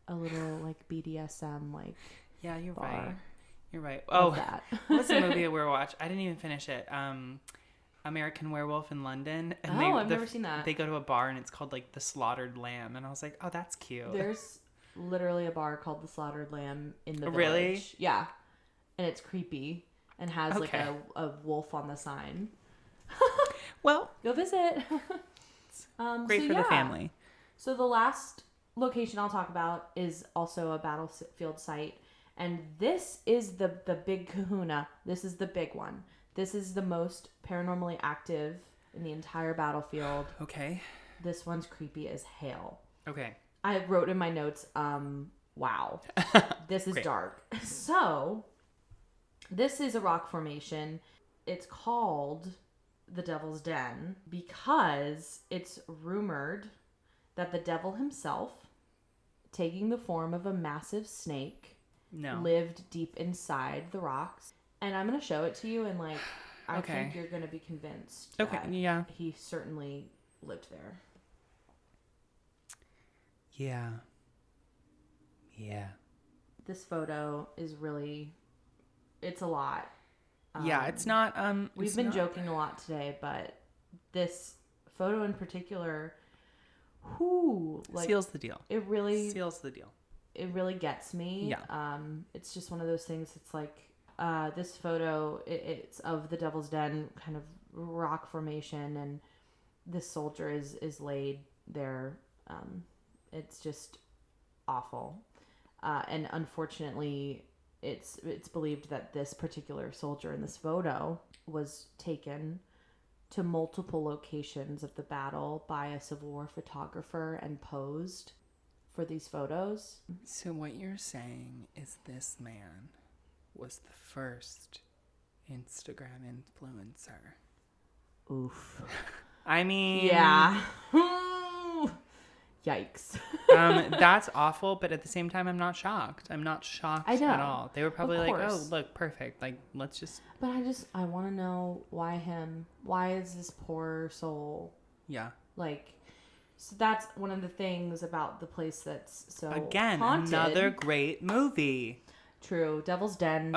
a little like BDSM like. Yeah, you're bar. right. You're right. Love that. What's the movie that we were watching? I didn't even finish it. American Werewolf in London. And I've never seen that. They go to a bar and it's called like the Slaughtered Lamb. And I was like, oh, that's cute. There's literally a bar called the Slaughtered Lamb in the village. Really? Yeah. And it's creepy and has like a wolf on the sign. Well, go visit. Great for the family. So the last location I'll talk about is also a battlefield site. And this is the big kahuna. This is the big one. This is the most paranormally active in the entire battlefield. Okay. This one's creepy as hell. Okay. I wrote in my notes, wow. This is dark. So, this is a rock formation. It's called the Devil's Den because it's rumored that the devil himself, taking the form of a massive snake, lived deep inside the rocks. And I'm going to show it to you, and like, I think you're going to be convinced that he certainly lived there. Yeah. This photo is really, it's a lot. It's not, we've been joking a lot today, but this photo in particular, seals the deal. It really seals the deal. It really gets me. Yeah. It's just one of those things. It's like, this photo, it's of the Devil's Den kind of rock formation, and this soldier is laid there. It's just awful. And unfortunately, it's believed that this particular soldier in this photo was taken to multiple locations of the battle by a Civil War photographer and posed for these photos. So what you're saying is this man was the first Instagram influencer. Oof. I mean... Yeah. Yikes. That's awful, but at the same time, I'm not shocked. I'm not shocked at all. They were probably like, oh, look, perfect. Like, let's just... But I want to know why him. Why is this poor soul? Yeah. Like, so that's one of the things about the place that's so Again, haunted. Another great movie. True. Devil's Den.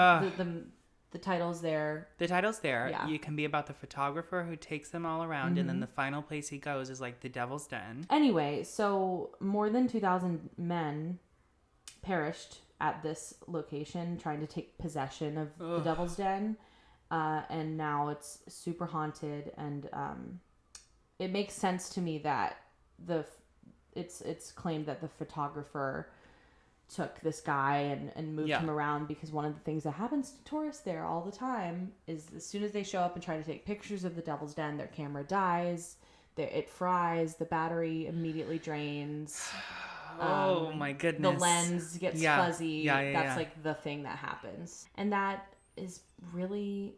The title's there. The title's there. Yeah. You can be about the photographer who takes them all around, and then the final place he goes is like the Devil's Den. Anyway, so more than 2,000 men perished at this location trying to take possession of the Devil's Den. And now it's super haunted, and it makes sense to me that it's claimed that the photographer took this guy and moved him around, because one of the things that happens to tourists there all the time is as soon as they show up and try to take pictures of the Devil's Den, their camera dies, it fries, the battery immediately drains. My goodness. The lens gets fuzzy. That's like the thing that happens. And that is really...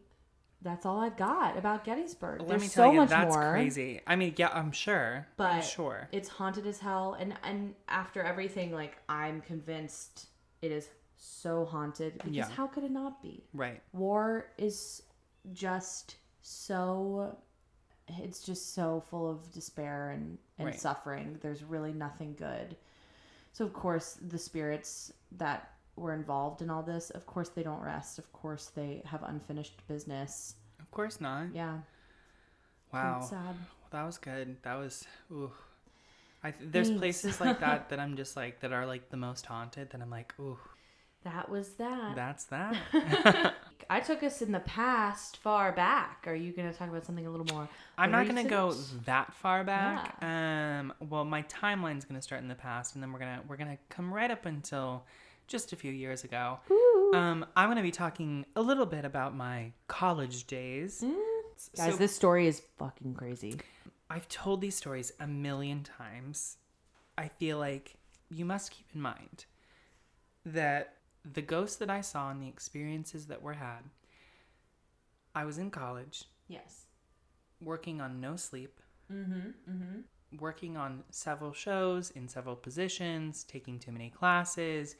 That's all I've got about Gettysburg. Let There's me tell so you, much that's more. crazy. I mean, yeah, I'm sure. But sure. It's haunted as hell. And after everything, like, I'm convinced it is so haunted. Because how could it not be? Right. War is just so... It's just so full of despair and suffering. There's really nothing good. So, of course, the spirits that were involved in all this, of course they don't rest. Of course they have unfinished business. Of course not. Yeah. Wow. It's sad. Well, that was good. That was... Ooh. There's places like that I'm just like, that are like the most haunted, that I'm like, ooh. That was that. That's that. I took us in the past far back. Are you going to talk about something a little more I'm not going to go that far back. Yeah. Well, my timeline's going to start in the past, and then we're going to come right up until just a few years ago. Ooh. I'm going to be talking a little bit about my college days. Guys, this story is fucking crazy. I've told these stories a million times. I feel like you must keep in mind that the ghosts that I saw and the experiences that were had, I was in college. Yes. Working on no sleep. Mm-hmm. Working on several shows in several positions, taking too many classes.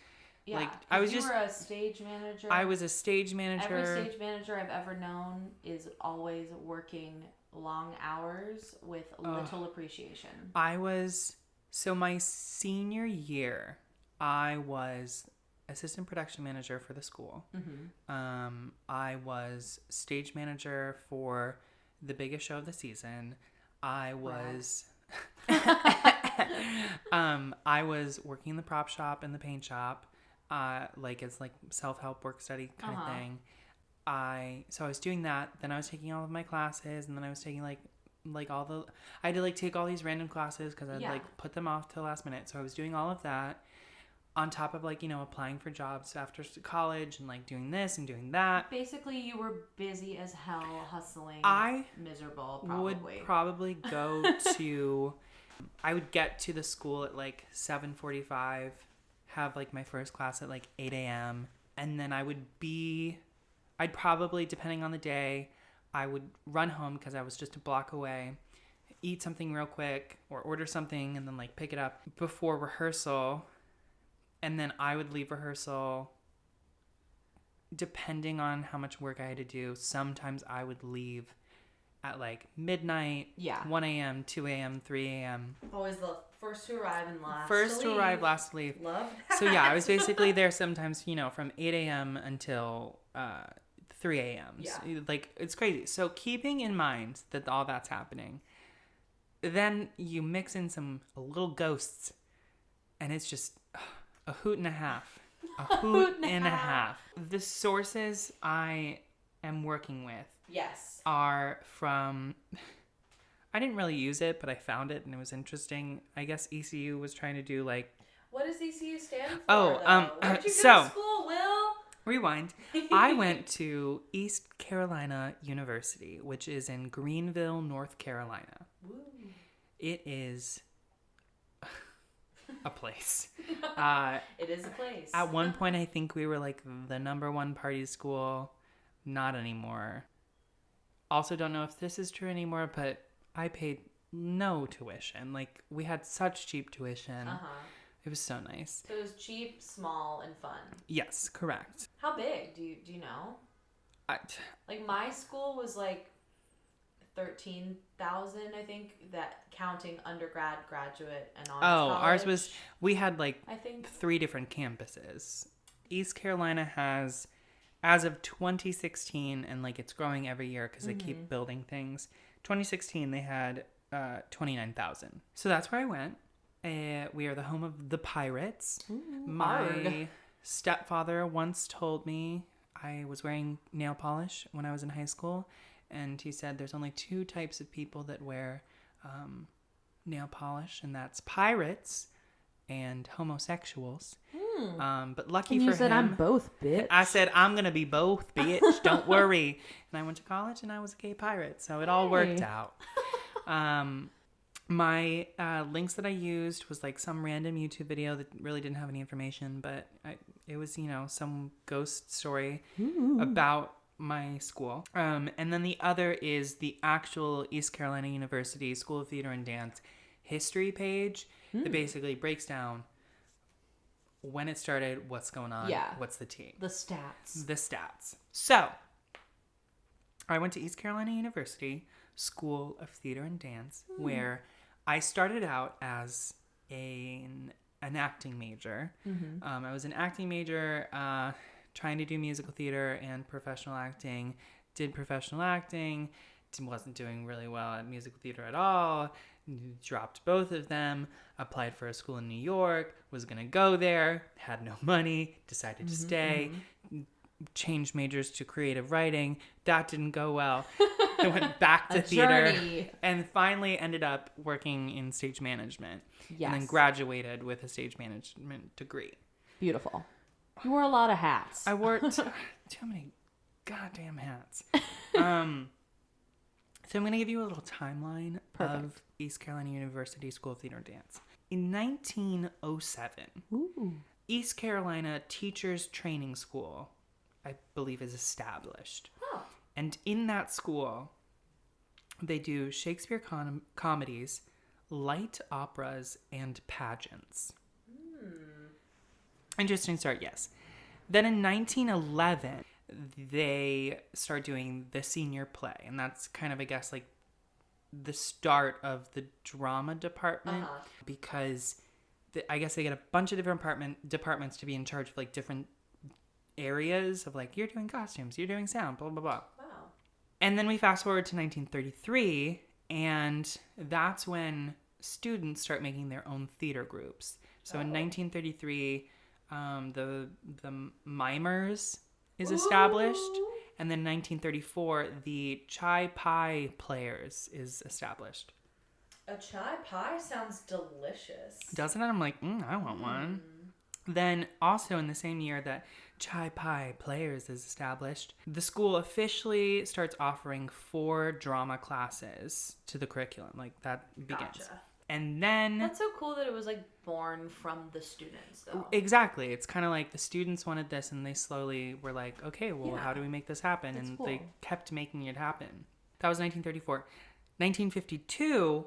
Yeah, like you were a stage manager. I was a stage manager. Every stage manager I've ever known is always working long hours with little appreciation. So my senior year, I was assistant production manager for the school. Mm-hmm. I was stage manager for the biggest show of the season. I was I was working in the prop shop and the paint shop, like as like self-help work study kind of thing. So I was doing that, then I was taking all of my classes, and then I was taking like I had to like take all these random classes because I'd like put them off to the last minute. So I was doing all of that on top of like, you know, applying for jobs after college and like doing this and doing that. Basically, you were busy as hell, hustling. Miserable, probably. Would probably go to, I would get to the school at like 7:45, have like my first class at like 8 a.m. And then I'd probably, depending on the day, I would run home because I was just a block away, eat something real quick or order something and then like pick it up before rehearsal. And then I would leave rehearsal depending on how much work I had to do. Sometimes I would leave at like midnight, 1 a.m., 2 a.m., 3 a.m. Always the first to arrive and last First to arrive, last to leave. Love that. So yeah, I was basically there sometimes, you know, from 8 a.m. until 3 a.m. Yeah. So, like, it's crazy. So keeping in mind that all that's happening, then you mix in some little ghosts, and it's just a hoot and a half. A hoot and a half. The sources I am working with are from... I didn't really use it, but I found it, and it was interesting. I guess ECU was trying to do, like... What does ECU stand for, though? Where'd you go to school, Will? Rewind. I went to East Carolina University, which is in Greenville, North Carolina. Woo. It is a place. It is a place. At one point, I think we were like the number one party school. Not anymore. Also, don't know if this is true anymore, but I paid no tuition. Like, we had such cheap tuition. It was so nice. So it was cheap, small, and fun. Yes, correct. How big? Do you know? Like, my school was like 13,000, I think, that counting undergrad, graduate, and honors college. Ours was, we had like I think 3 different campuses. East Carolina has, as of 2016, and like it's growing every year because they keep building things. 2016, they had 29,000. So that's where I went. We are the home of the Pirates. Ooh, my stepfather once told me I was wearing nail polish when I was in high school, and he said there's only 2 types of people that wear nail polish, and that's pirates and homosexuals. But lucky for him, you said I'm both, bitch. I said I'm gonna be both, bitch. Don't worry. And I went to college, and I was a gay pirate, so it all worked out. My links that I used was like some random YouTube video that really didn't have any information, but it was, you know, some ghost story about my school. And then the other is the actual East Carolina University School of Theater and Dance history page that basically breaks down when it started, what's going on, what's the tea. The stats. So, I went to East Carolina University School of Theater and Dance, where I started out as an acting major. I was an acting major, trying to do musical theater and professional acting. Did professional acting, wasn't doing really well at musical theater at all. Dropped both of them. Applied for a school in New York. Was gonna go there. Had no money. Decided to stay. Changed majors to creative writing. That didn't go well. I went back to theater journey. And finally ended up working in stage management. And then graduated with a stage management degree. Beautiful. You wore a lot of hats. I wore too many goddamn hats. So I'm going to give you a little timeline of East Carolina University School of Theater and Dance. In 1907, East Carolina Teachers Training School, I believe, is established. And in that school, they do Shakespeare comedies, light operas, and pageants. Interesting start, yes. Then in 1911, they start doing the senior play. And that's kind of, I guess, like the start of the drama department. Because I guess they get a bunch of different departments to be in charge of like different areas of like, you're doing costumes, you're doing sound, blah, blah, blah. And then we fast forward to 1933, and that's when students start making their own theater groups. So in 1933, the Mimers is established, and then 1934, the Chai Pie Players is established. A chai pie sounds delicious. Doesn't it? I'm like, I want one. Then also in the same year that Chai Pie Players is established, the school officially starts offering 4 drama classes to the curriculum. Like that begins. Gotcha. And then... That's so cool that it was like born from the students though. Exactly. It's kind of like the students wanted this and they slowly were like, okay, well, how do we make this happen? That's and cool. They kept making it happen. That was 1934. 1952,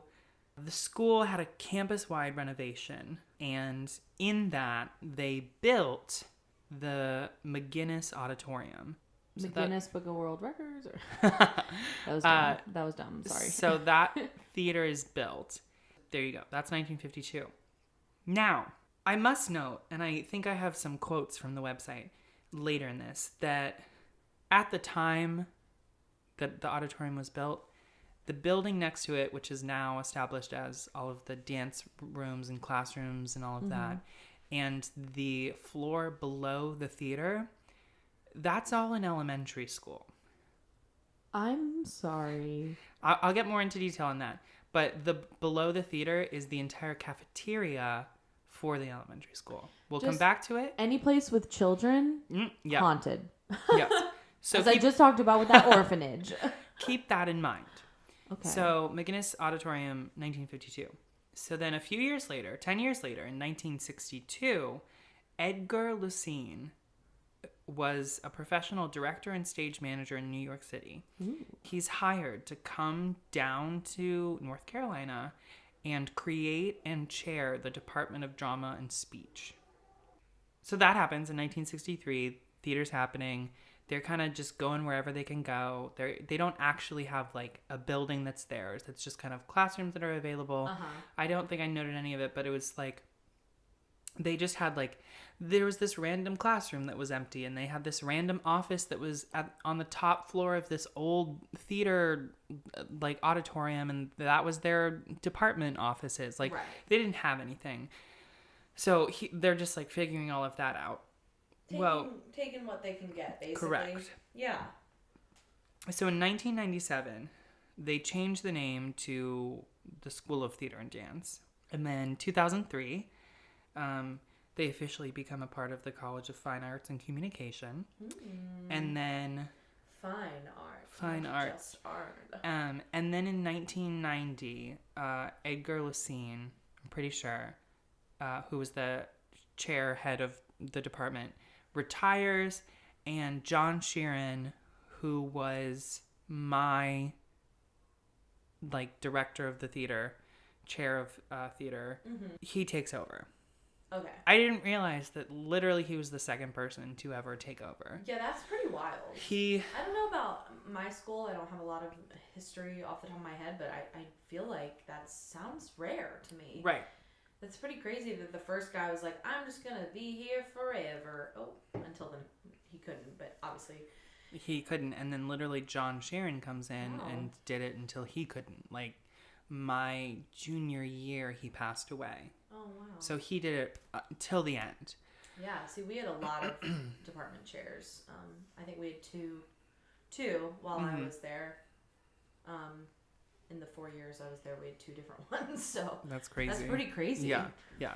the school had a campus-wide renovation. And in that, they built the McGinnis Auditorium. McGinnis Book of World Records? Or... that was dumb. That was dumb. Sorry. So that theater is built. There you go. That's 1952. Now, I must note, and I think I have some quotes from the website later in this, that at the time that the auditorium was built, the building next to it, which is now established as all of the dance rooms and classrooms and all of that, and the floor below the theater, that's all an elementary school. I'm sorry. I'll get more into detail on that. But the below the theater is the entire cafeteria for the elementary school. We'll come back to it. Any place with children, haunted. Yes. So I just talked about with that orphanage. Keep that in mind. Okay. So McGinnis Auditorium, 1952. So then a few years later, 10 years later, in 1962, Edgar Lucene was a professional director and stage manager in New York City. Ooh. He's hired to come down to North Carolina and create and chair the Department of Drama and Speech. So that happens in 1963. Theater's happening. They're kind of just going wherever they can go. They don't actually have like a building that's theirs. It's just kind of classrooms that are available. I don't think I noted any of it, but it was like they just had like, there was this random classroom that was empty, and they had this random office that was on the top floor of this old theater like auditorium, and that was their department offices. Like They didn't have anything. So they're just like figuring all of that out. Taking what they can get, basically. Correct. Yeah. So in 1997, they changed the name to the School of Theater and Dance. And then 2003, they officially become a part of the College of Fine Arts and Communication. And then... Fine arts. Just art. And then in 1990, Edgar Lucene, I'm pretty sure, who was the head of the department, retires, and John Sheeran, who was my director of the theater, chair of theater, he takes over. Okay. I didn't realize that literally he was the second person to ever take over. Yeah, that's pretty wild. I don't know about my school. I don't have a lot of history off the top of my head, but I feel like that sounds rare to me. Right. That's pretty crazy that the first guy was like, I'm just going to be here forever. Oh, until then he couldn't, but obviously. He couldn't. And then literally John Sheeran comes in and did it until he couldn't. Like my junior year, he passed away. Oh, wow. So he did it till the end. Yeah. See, we had a lot of department chairs. I think we had two while I was there. In the 4 years I was there, we had 2 different ones. So that's crazy. That's pretty crazy. Yeah.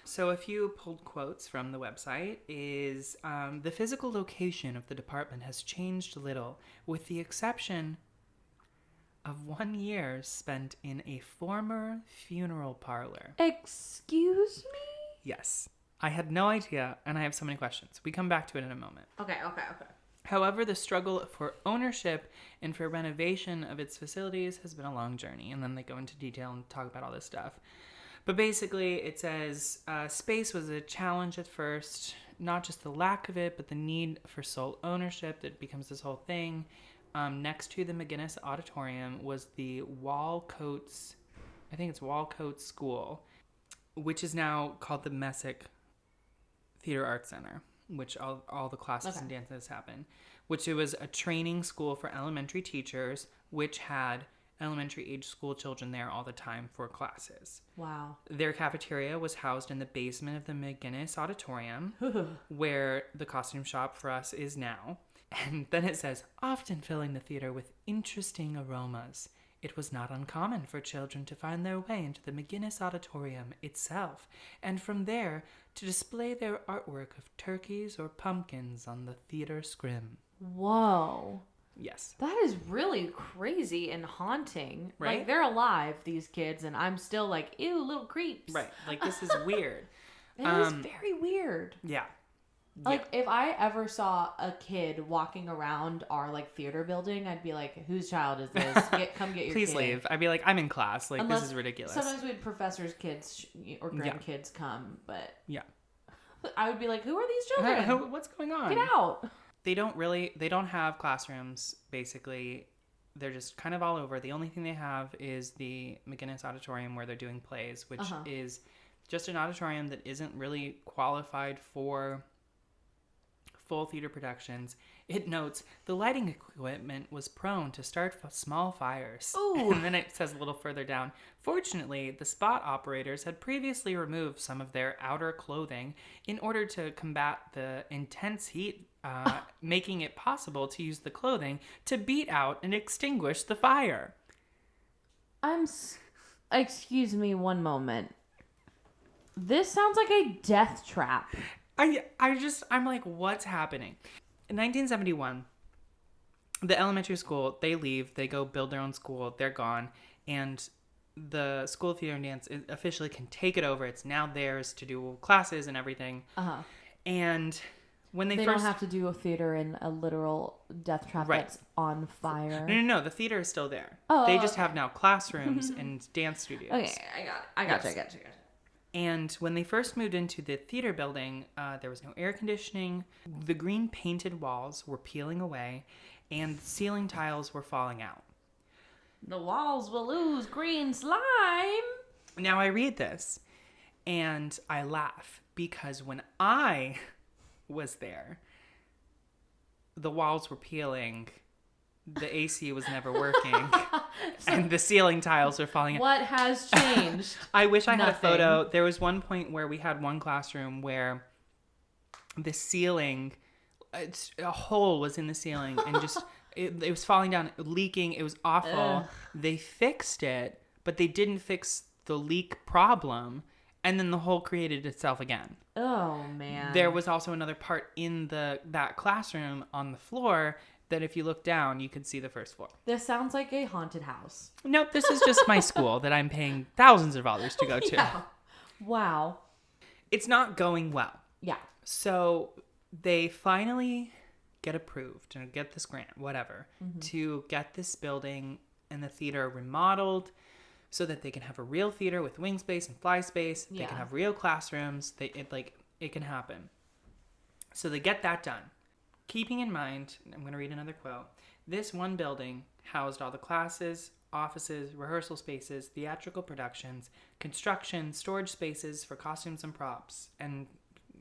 So a few pulled quotes from the website is, the physical location of the department has changed little, with the exception of 1 year spent in a former funeral parlor. Excuse me? Yes. I had no idea, and I have so many questions. We come back to it in a moment. Okay. However, the struggle for ownership and for renovation of its facilities has been a long journey. And then they go into detail and talk about all this stuff. But basically, it says space was a challenge at first, not just the lack of it, but the need for sole ownership that becomes this whole thing. Next to the McGinnis Auditorium was the Walcoats School, which is now called the Messick Theatre Arts Center, which all the classes and dances happen. which it was a training school for elementary teachers, which had elementary age school children there all the time for classes. Wow. Their cafeteria was housed in the basement of the McGinnis Auditorium, where the costume shop for us is now. And then it says, often filling the theater with interesting aromas. It was not uncommon for children to find their way into the McGinnis Auditorium itself, and from there to display their artwork of turkeys or pumpkins on the theater scrim. Whoa. Yes. That is really crazy and haunting. Right? Like, they're alive, these kids, and I'm still like, ew, little creeps. Right. Like, this is weird. It is very weird. Yeah. Like, if I ever saw a kid walking around our, like, theater building, I'd be like, whose child is this? Come get your Please kid. leave. I'd be like, I'm in class. Like, Unless, this is ridiculous. Sometimes we had professors' kids or grandkids come, but yeah. I would be like, who are these children? What's going on? Get out. They don't have classrooms, basically. They're just kind of all over. The only thing they have is the McGinnis Auditorium where they're doing plays, which is just an auditorium that isn't really qualified for full theater productions. It notes the lighting equipment was prone to start small fires. Ooh. And then it says a little further down, fortunately, the spot operators had previously removed some of their outer clothing in order to combat the intense heat, making it possible to use the clothing to beat out and extinguish the fire. Excuse me one moment. This sounds like a death trap. I'm like, what's happening? In 1971, the elementary school, they leave, they go build their own school, they're gone, and the School of Theater and Dance officially can take it over. It's now theirs to do classes and everything. And when they don't have to do a theater in a literal death trap that's on fire. No, the theater is still there. They just have now classrooms and dance studios. Okay, I got you. And when they first moved into the theater building, there was no air conditioning. The green painted walls were peeling away, and the ceiling tiles were falling out. The walls will lose green slime. Now I read this, and I laugh, because when I was there, the walls were peeling, the AC was never working, and the ceiling tiles are falling out. What has changed? I wish I had a Nothing. photo. There was one point where we had one classroom where the ceiling, a hole was in the ceiling, and just it was falling down, leaking. It was awful. Ugh. They fixed it, but they didn't fix the leak problem, and then the hole created itself again. Oh, man. There was also another part in that classroom on the floor that if you look down, you could see the first floor. This sounds like a haunted house. Nope, this is just my school that I'm paying thousands of dollars to go to. Yeah. Wow. It's not going well. Yeah. So they finally get approved and get this grant, whatever, to get this building and the theater remodeled so that they can have a real theater with wing space and fly space. Yeah. They can have real classrooms. It can happen. So they get that done. Keeping in mind, I'm going to read another quote. This one building housed all the classes, offices, rehearsal spaces, theatrical productions, construction, storage spaces for costumes and props, and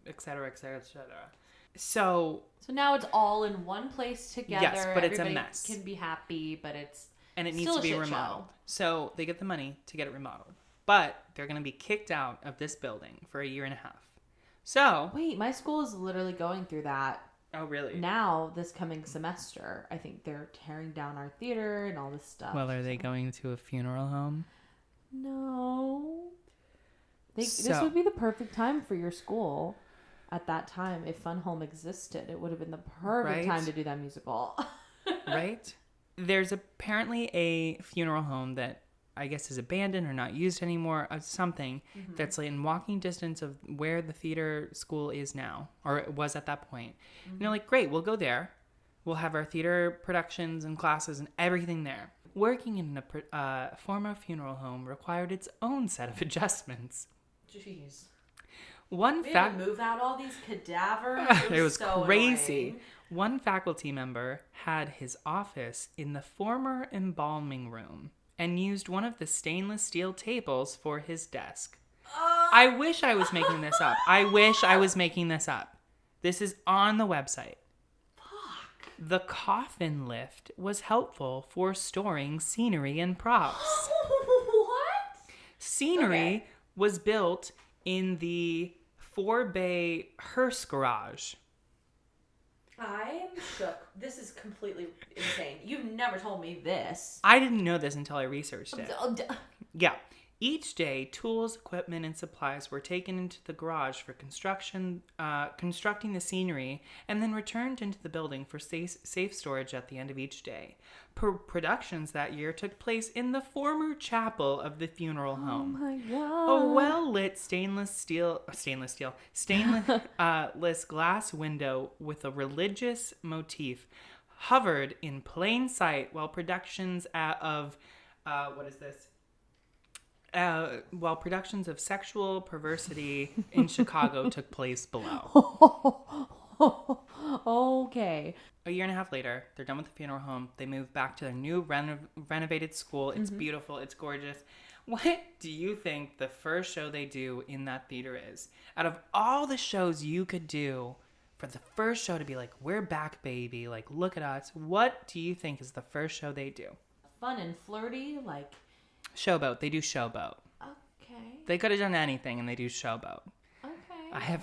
et cetera, et cetera, et cetera. So now it's all in one place together. Yes, but it's a Everybody mess. can be happy, but it's and it needs still to be a shit remodeled. show. So they get the money to get it remodeled. But they're going to be kicked out of this building for a year and a half. So Wait, my school is literally going through that. Oh, really? Now, this coming semester, I think they're tearing down our theater and all this stuff. Well, are they going to a funeral home? No. This So- would be the perfect time for your school at that time. If Fun Home existed, it would have been the perfect Right? time to do that musical. Right? There's apparently a funeral home that I guess is abandoned or not used anymore, something that's like in walking distance of where the theater school is now, or it was at that point. And you're like, great, we'll go there. We'll have our theater productions and classes and everything there. Working in a former funeral home required its own set of adjustments. Jeez. One We fact had to move out all these cadavers. it was so crazy. annoying. One faculty member had his office in the former embalming room and used one of the stainless steel tables for his desk. I wish I was making this up. This is on the website. Fuck. The coffin lift was helpful for storing scenery and props. What? Scenery was built in the 4-bay hearse garage. I am shook. This is completely insane. You've never told me this. I didn't know this until I researched it. Oh, Yeah. Each day, tools, equipment, and supplies were taken into the garage for constructing the scenery, and then returned into the building for safe storage at the end of each day. Productions that year took place in the former chapel of the funeral home. Oh my god. A well-lit stainless glass window with a religious motif hovered in plain sight while productions of sexual perversity in Chicago took place below. Okay. A year and a half later, they're done with the funeral home. They move back to their new renovated school. It's beautiful. It's gorgeous. What do you think the first show they do in that theater is? Out of all the shows you could do, for the first show to be like, we're back, baby. Like, look at us. What do you think is the first show they do? Fun and flirty, like... Showboat. They do Showboat. Okay. They could have done anything, and they do Showboat. Okay.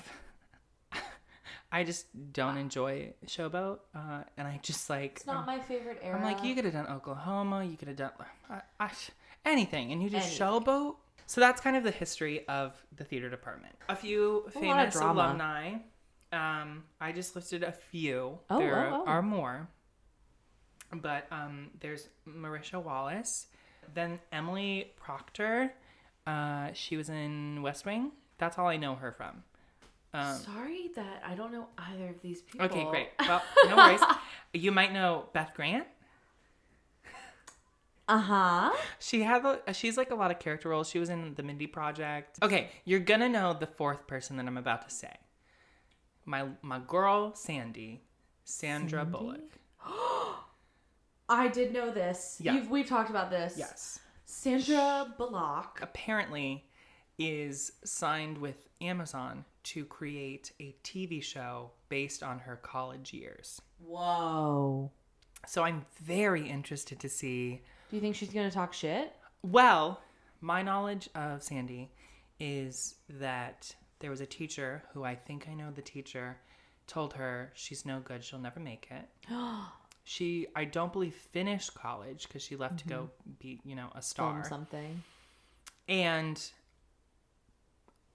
I just don't enjoy Showboat, and I just like... It's not my favorite era. I'm like, you could have done Oklahoma, you could have done anything, and you do Showboat? So that's kind of the history of the theater department. A few famous alumni. I just listed a few. There are more. But there's Marisha Wallace. Then Emily Proctor. She was in West Wing. That's all I know her from. Sorry that I don't know either of these people. Okay, great. Well, no worries. You might know Beth Grant. Uh-huh. She's like a lot of character roles. She was in the Mindy Project. Okay, you're gonna know the fourth person that I'm about to say. My girl Sandra Bullock. I did know this. Yeah. We've talked about this. Yes. Sandra Bullock Apparently is signed with Amazon to create a TV show based on her college years. Whoa. So I'm very interested to see. Do you think she's going to talk shit? Well, my knowledge of Sandy is that there was a teacher who I think I know the teacher told her she's no good, she'll never make it. She, I don't believe, finished college because she left to go be, a star. Film something. And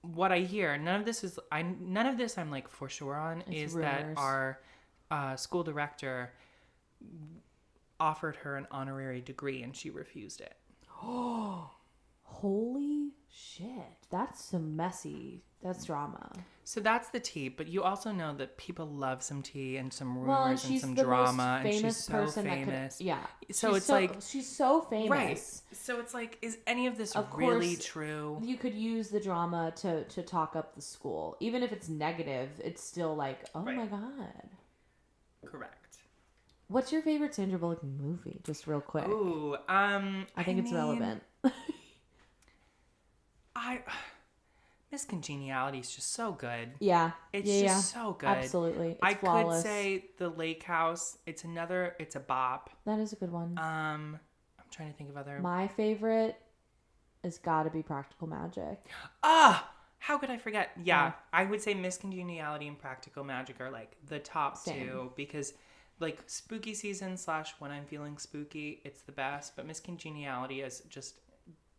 what I hear, none of this I'm like for sure on, It's is rumors. that our school director offered her an honorary degree and she refused it. Oh, holy shit. That's some messy. That's drama. So that's the tea, but you also know that people love some tea and some rumors and some the drama, most and she's so person famous. Yeah. So it's like she's so famous. Right. So it's like, is any of this Of really course, true? You could use the drama to talk up the school. Even if it's negative, it's still like, oh Right. my God. Correct. What's your favorite Sandra Bullock movie? Just real quick. Ooh, I think it's relevant. Miss Congeniality is just so good. Yeah. It's yeah, just so good. Absolutely. It's I flawless. could say The Lake House. It's a bop. That is a good one. I'm trying to think of other. My favorite has got to be Practical Magic. How could I forget? Yeah, I would say Miss Congeniality and Practical Magic are like the top two because like spooky season / when I'm feeling spooky, it's the best. But Miss Congeniality is just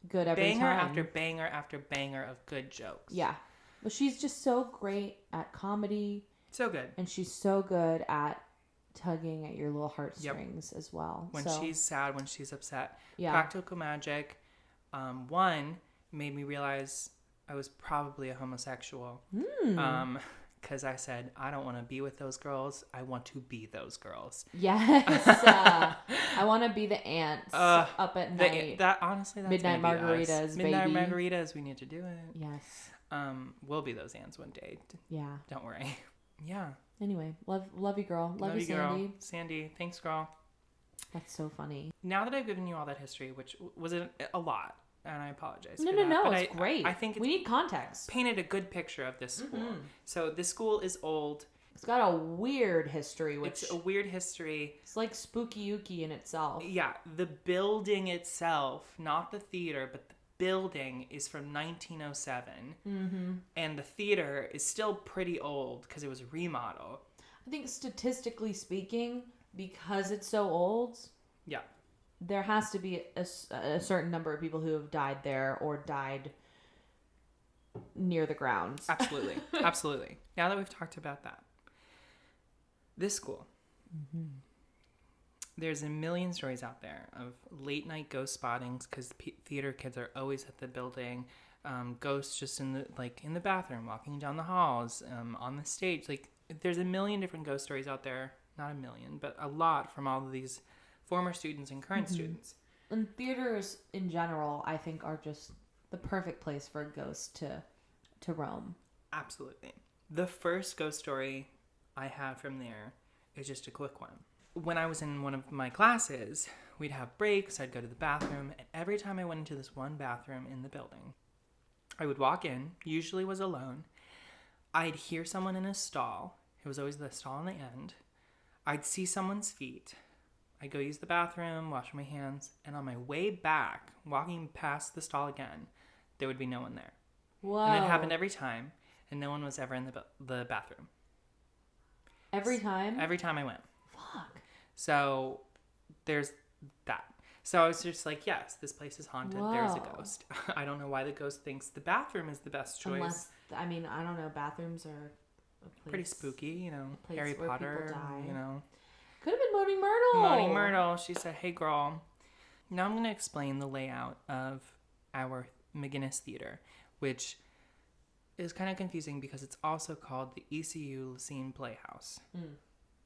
Good every banger time. after banger after banger of good jokes. Yeah. But she's just so great at comedy. So good. And she's so good at tugging at your little heartstrings as well. When she's sad, when she's upset. Yeah. Practical Magic, one, made me realize I was probably a homosexual. Because I said, I don't want to be with those girls. I want to be those girls. Yes. I want to be the ants up at night. That's Midnight margaritas, Midnight baby. margaritas. We need to do it. Yes. We'll be those ants one day. Yeah. Don't worry. Yeah. Anyway, love you, girl. Love you, Sandy. Girl. Sandy, thanks, girl. That's so funny. Now that I've given you all that history, which was a lot, and I apologize. No, for that, but it's great. I think we need context. Painted a good picture of this school. So this school is old. It's got a weird history, which... It's a weird history. It's like Spooky Ookie in itself. Yeah, the building itself, not the theater, but the building is from 1907. Mm-hmm. And the theater is still pretty old because it was remodeled. I think statistically speaking, because it's so old... Yeah. There has to be a certain number of people who have died there or died near the grounds. Absolutely. Absolutely. Now that we've talked about that. This school. Mm-hmm. There's a million stories out there of late night ghost spottings because theater kids are always at the building. Ghosts just in the bathroom, walking down the halls, on the stage. Like, there's a million different ghost stories out there. Not a million, but a lot from all of these former students and current students. And theaters in general, I think, are just the perfect place for a ghost to roam. Absolutely. The first ghost story I have from there is just a quick one. When I was in one of my classes, we'd have breaks, I'd go to the bathroom, and every time I went into this one bathroom in the building, I would walk in, usually was alone, I'd hear someone in a stall. It was always the stall on the end. I'd see someone's feet. I'd go use the bathroom, wash my hands, and on my way back, walking past the stall again, there would be no one there. Whoa. And it happened every time, and no one was ever in the bathroom. Every time? Every time I went. Fuck. So there's that. So I was just like, yes, this place is haunted. Whoa. There's a ghost. I don't know why the ghost thinks the bathroom is the best choice. Unless, I mean, I don't know, bathrooms are a place, pretty spooky, you know, place Harry where Potter, people die. you know. Could have been Moaning Myrtle. Moaning Myrtle. She said, hey, girl. Now I'm going to explain the layout of our McGinnis Theater, which is kind of confusing because it's also called the ECU Lucene Playhouse. Mm.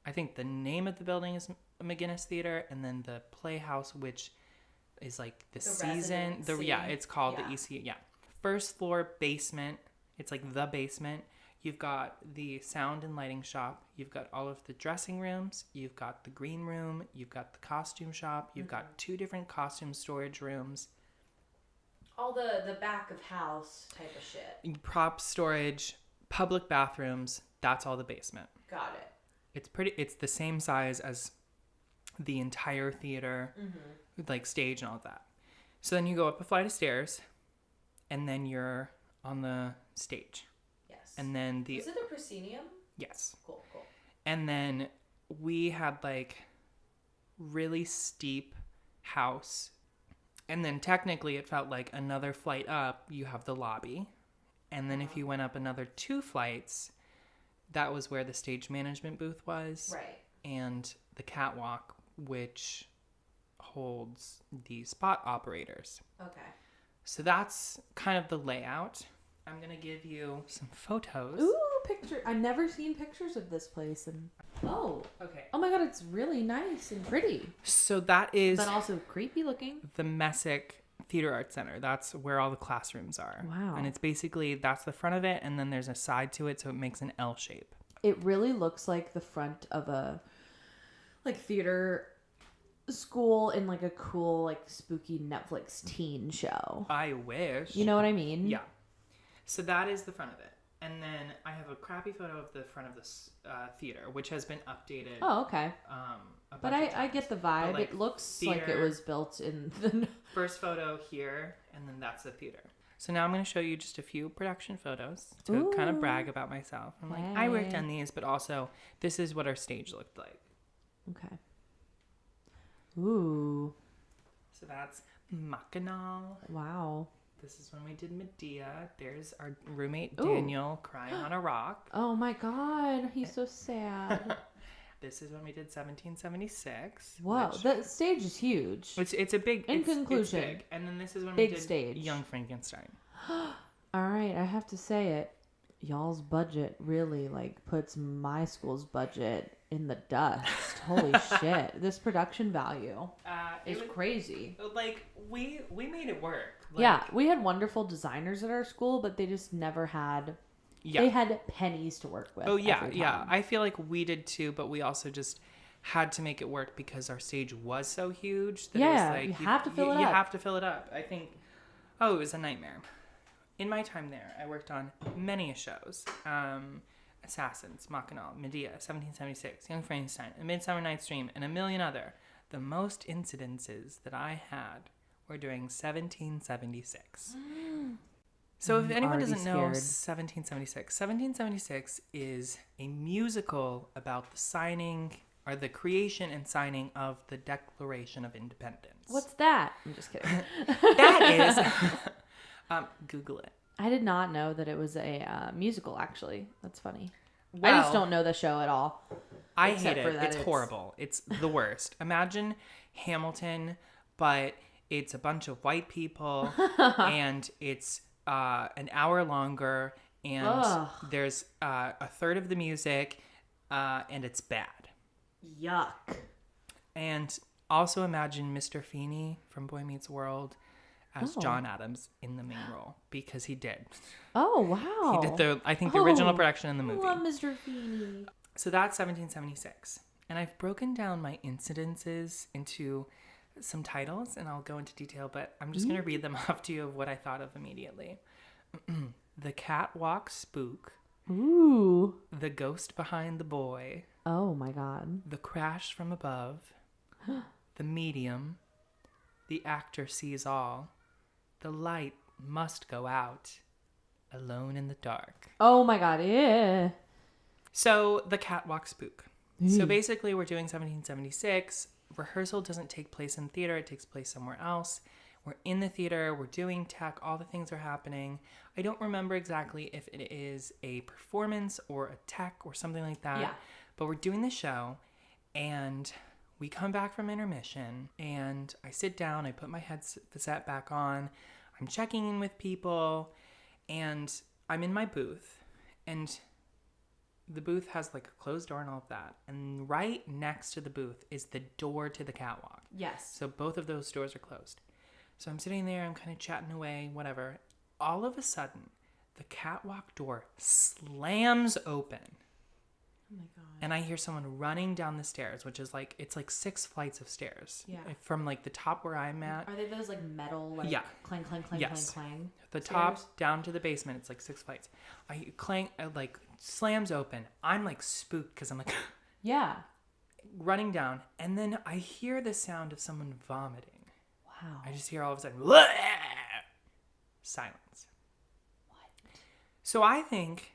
I think the name of the building is McGinnis Theater, and then the Playhouse, which is like the season. It's called the ECU. Yeah. First floor basement. It's like the basement. You've got the sound and lighting shop. You've got all of the dressing rooms. You've got the green room. You've got the costume shop. You've got 2 different costume storage rooms. All the back of house type of shit. Prop storage, public bathrooms. That's all the basement. Got it. It's the same size as the entire theater, with like stage and all of that. So then you go up a flight of stairs, and then you're on the stage. And then is it a proscenium? Yes. Cool. And then we had like really steep house. And then technically it felt like another flight up, you have the lobby. And then if you went up another 2 flights, that was where the stage management booth was. Right. And the catwalk, which holds the spot operators. Okay. So that's kind of the layout. I'm going to give you some photos. Ooh, picture. I've never seen pictures of this place. And okay. Oh my God, it's really nice and pretty. So that is... But also creepy looking. The Messick Theatre Arts Center. That's where all the classrooms are. Wow. And it's basically, that's the front of it, and then there's a side to it, so it makes an L shape. It really looks like the front of a theater school in like a cool spooky Netflix teen show. I wish. You know what I mean? Yeah. So that is the front of it. And then I have a crappy photo of the front of this theater, which has been updated. Oh, okay. But I get the vibe. But, it looks theater, like it was built in the... First photo here, and then that's the theater. So now I'm going to show you just a few production photos to kind of brag about myself. I'm like, I worked on these, but also this is what our stage looked like. Okay. Ooh. So that's Mackinac. Wow. This is when we did Medea. There's our roommate Daniel crying on a rock. Oh my God, he's so sad. This is when we did 1776. Whoa, the stage is huge. It's a big. In conclusion, it's big. And then this is when big we did stage. Young Frankenstein. All right, I have to say it. Y'all's budget really puts my school's budget in the dust. Holy shit! This production value is crazy. We made it work. Yeah, we had wonderful designers at our school, but they just never had. Yeah. They had pennies to work with. Oh yeah. I feel like we did too, but we also just had to make it work because our stage was so huge that it was you have to fill it up. You have to fill it up. I think. Oh, it was a nightmare. In my time there, I worked on many shows. Assassins, Mackinac, Medea, 1776, Young Frankenstein, A Midsummer Night's Dream, and a million other. The most incidences that I had were during 1776. So if anyone doesn't know 1776 is a musical about the signing or the creation and signing of the Declaration of Independence. What's that? I'm just kidding. That is... Google it. I did not know that it was a musical, actually. That's funny. Well, I just don't know the show at all. I hate it. It's horrible. It's the worst. Imagine Hamilton, but it's a bunch of white people, and it's an hour longer, and there's a third of the music, and it's bad. Yuck. And also imagine Mr. Feeney from Boy Meets World as John Adams in the main role, because he did. Oh, wow. He did the original production in the movie. I love Mr. Feeney. So that's 1776. And I've broken down my incidences into some titles, and I'll go into detail, but I'm just going to read them off to you of what I thought of immediately. The Catwalk Spook. Ooh. The Ghost Behind the Boy. Oh, my God. The Crash from Above. The Medium. The Actor Sees All. The Light Must Go Out. Alone in the Dark. Oh, my God. Yeah. So, the Catwalk Spook. So basically, we're doing 1776. Rehearsal doesn't take place in theater. It takes place somewhere else. We're in the theater. We're doing tech. All the things are happening. I don't remember exactly if it is a performance or a tech or something like that. Yeah. But we're doing the show, and we come back from intermission, and I sit down. I put my headset back on. I'm checking in with people, and I'm in my booth, and the booth has like a closed door and all of that. And right next to the booth is the door to the catwalk. Yes. So both of those doors are closed. So I'm sitting there, I'm kind of chatting away, whatever. All of a sudden, the catwalk door slams open. Oh my God. And I hear someone running down the stairs, which is like, it's like 6 flights of stairs. Yeah. From like the top where I'm at. Are they those like metal, like clang, clang, clang, Yes. clang, clang? The stairs? top down to the basement, it's like 6 flights. I clang, like slams open. I'm like spooked because I'm like, yeah, running down. And then I hear the sound of someone vomiting. Wow. I just hear all of a sudden, "Bleh!" Silence. What? So I think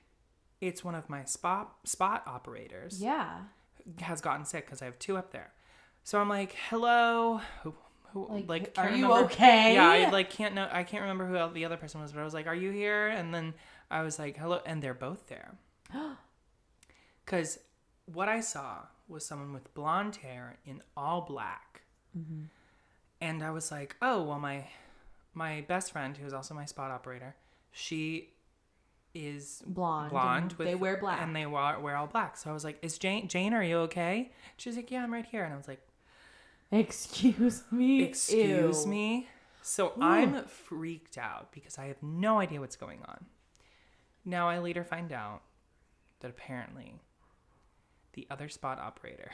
it's one of my spot operators. Yeah. Has gotten sick because I have 2 up there. So I'm like, hello. Like are can't you remember. okay? Yeah, I can't remember who the other person was, but I was like, are you here? And then I was like, hello, and they're both there. Because what I saw was someone with blonde hair in all black. Mm-hmm. And I was like, oh, well, my best friend, who is also my spot operator, she is blonde. They wear black. And they wear all black. So I was like, is Jane, are you okay? She's like, yeah, I'm right here. And I was like, Excuse me? Excuse Ew. me? So I'm freaked out because I have no idea what's going on. Now I later find out that apparently the other spot operator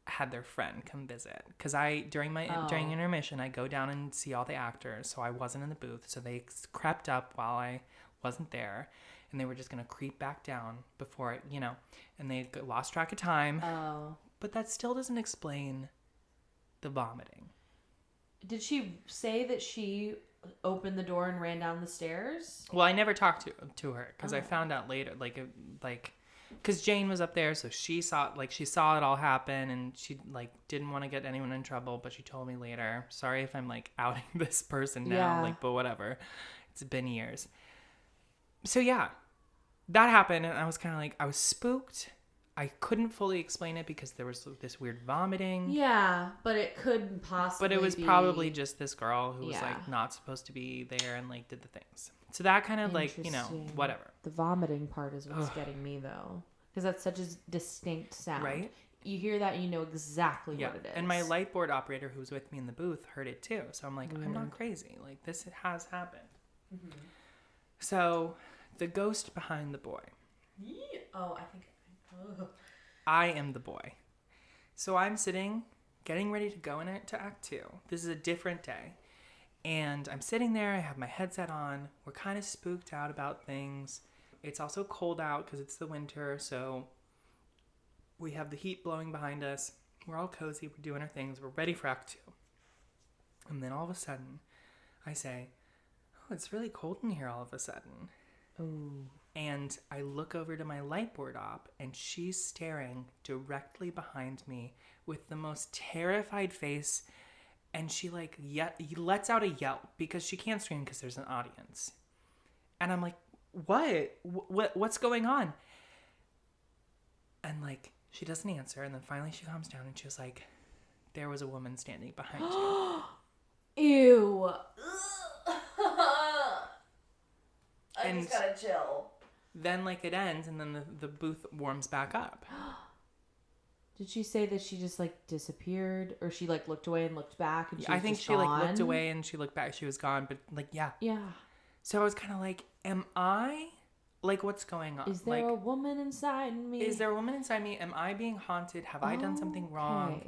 had their friend come visit, because during intermission I go down and see all the actors, so I wasn't in the booth, so they crept up while I wasn't there, and they were just gonna creep back down before it, and they lost track of time. But that still doesn't explain the vomiting. Did she say that she opened the door and ran down the stairs? Well, I never talked to her because I found out later, because Jane was up there, so she saw it all happen, and she didn't want to get anyone in trouble, but she told me later. Sorry if I'm outing this person now, but whatever. It's been years. So yeah, that happened, and I was kind of I was spooked. I couldn't fully explain it because there was this weird vomiting. Yeah, but it could possibly But it was probably just this girl who was not supposed to be there and did the things. So that kind of whatever. The vomiting part is what's getting me though. Because that's such a distinct sound. Right? You hear that, you know exactly what it is. And my light board operator who was with me in the booth heard it too. So I'm like, I'm not crazy. This has happened. Mm-hmm. So the ghost behind the boy. I am the boy. So I'm sitting, getting ready to go into Act 2. This is a different day. And I'm sitting there, I have my headset on. We're kind of spooked out about things. It's also cold out because it's the winter, so we have the heat blowing behind us. We're all cozy. We're doing our things. We're ready for Act 2. And then all of a sudden, I say, oh, it's really cold in here all of a sudden. Oh. And I look over to my light board op, and she's staring directly behind me with the most terrified face. And she lets out a yelp because she can't scream because there's an audience. And I'm like, what's going on? And like, she doesn't answer. And then finally she calms down and she was like, there was a woman standing behind you. Ew. I And just gotta chill. then like it ends and then the booth warms back up. Did she say that she just like disappeared, or she like looked away and looked back and she was I think just she gone? like looked away and she looked back. She was gone, but like, yeah. Yeah. So I was kind of like, am I, like, what's going on? Is there like, a woman inside me? Is there a woman inside me? Am I being haunted? Have I done something wrong?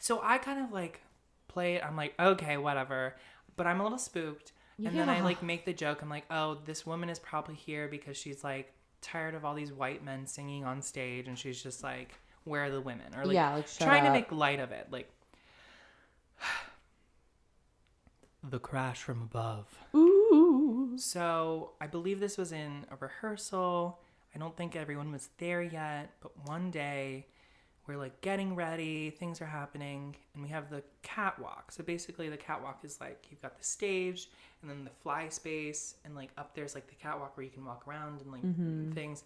So I kind of like play it. I'm like, okay, whatever. But I'm a little spooked. And then I like make the joke. I'm like, oh, this woman is probably here because she's like tired of all these white men singing on stage. And she's just like, where are the women? Or like, trying to make light of it. Like, the crash from above. Ooh. So I believe this was in a rehearsal. I don't think everyone was there yet, but one day we're like getting ready, things are happening, and we have the catwalk. So basically the catwalk is like, you've got the stage and then the fly space, and like up there's like the catwalk where you can walk around and like things.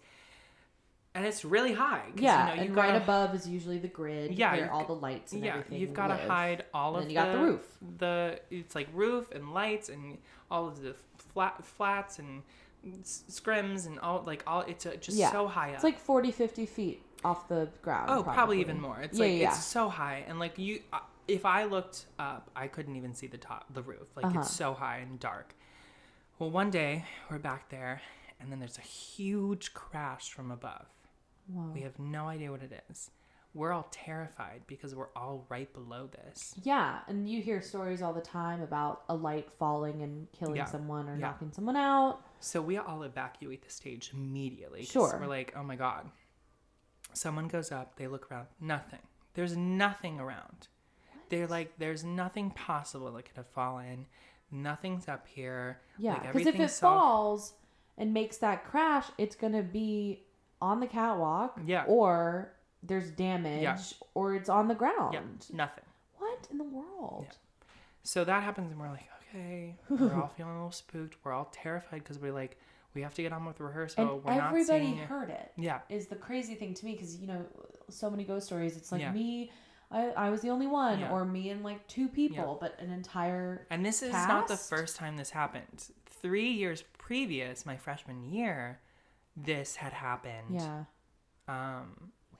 And it's really high. Yeah, and right above is usually the grid. Yeah, where all the lights and everything. You've got to hide all of the. Then you got the roof. It's like roof and lights and all of the flats and scrims and all. It's just so high up. It's like 40, 50 feet off the ground. Oh, probably even more. It's it's so high, and like if I looked up, I couldn't even see the roof. Like it's so high and dark. Well, one day we're back there, and then there's a huge crash from above. Whoa. We have no idea what it is. We're all terrified because we're all right below this. Yeah, and you hear stories all the time about a light falling and killing someone or knocking someone out. So we all evacuate the stage immediately. Sure. We're like, oh my God. Someone goes up, they look around, nothing. There's nothing around. What? They're like, there's nothing possible that could have fallen. Nothing's up here. Yeah, because if it falls and makes that crash, it's going to be on the catwalk. Yeah. Or there's damage or it's on the ground. Yeah, nothing. What in the world? Yeah. So that happens and we're like, okay, we're all feeling a little spooked. We're all terrified because we're like, we have to get on with rehearsal. And we're not seeing everybody heard it. Yeah. Is the crazy thing to me because, so many ghost stories. It's like me, I was the only one or me and like two people, but an entire And this is not the first time this happened. 3 years previous, my freshman year, this had happened. Yeah.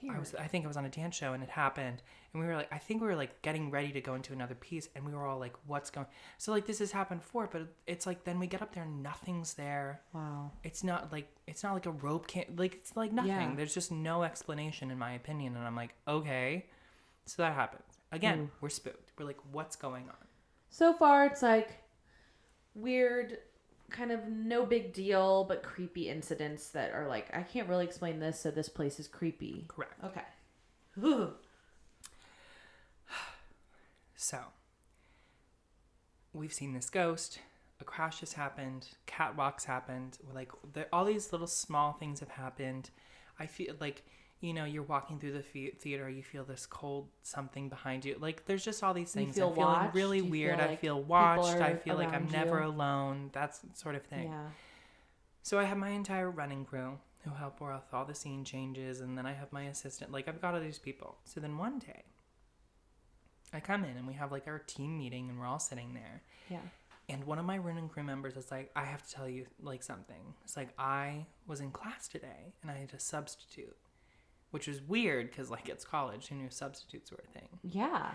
Weird. I think I was on a dance show and it happened, and we were like getting ready to go into another piece, and we were all like, what's going, so like this has happened before, but it's like then we get up there and nothing's there. Wow. It's not like a rope can't, like it's like nothing. Yeah. There's just no explanation in my opinion, and I'm like, okay. So that happens again. We're spooked. We're like, what's going on? So far it's like weird, kind of no big deal, but creepy incidents that are like, I can't really explain this, so this place is creepy. Correct. Okay. So, we've seen this ghost, a crash has happened, catwalks happened, like all these little small things have happened. I feel like, you're walking through the theater, you feel this cold something behind you. Like, there's just all these things. I'm feeling really weird. I feel watched. I feel like I'm never alone. That sort of thing. Yeah. So I have my entire running crew who help with all the scene changes, and then I have my assistant. Like, I've got all these people. So then one day, I come in, and we have, like, our team meeting, and we're all sitting there. Yeah. And one of my running crew members is like, I have to tell you, like, something. It's like, I was in class today, and I had a substitute. Which was weird because, like, it's college. Who knew substitutes were a thing? Yeah.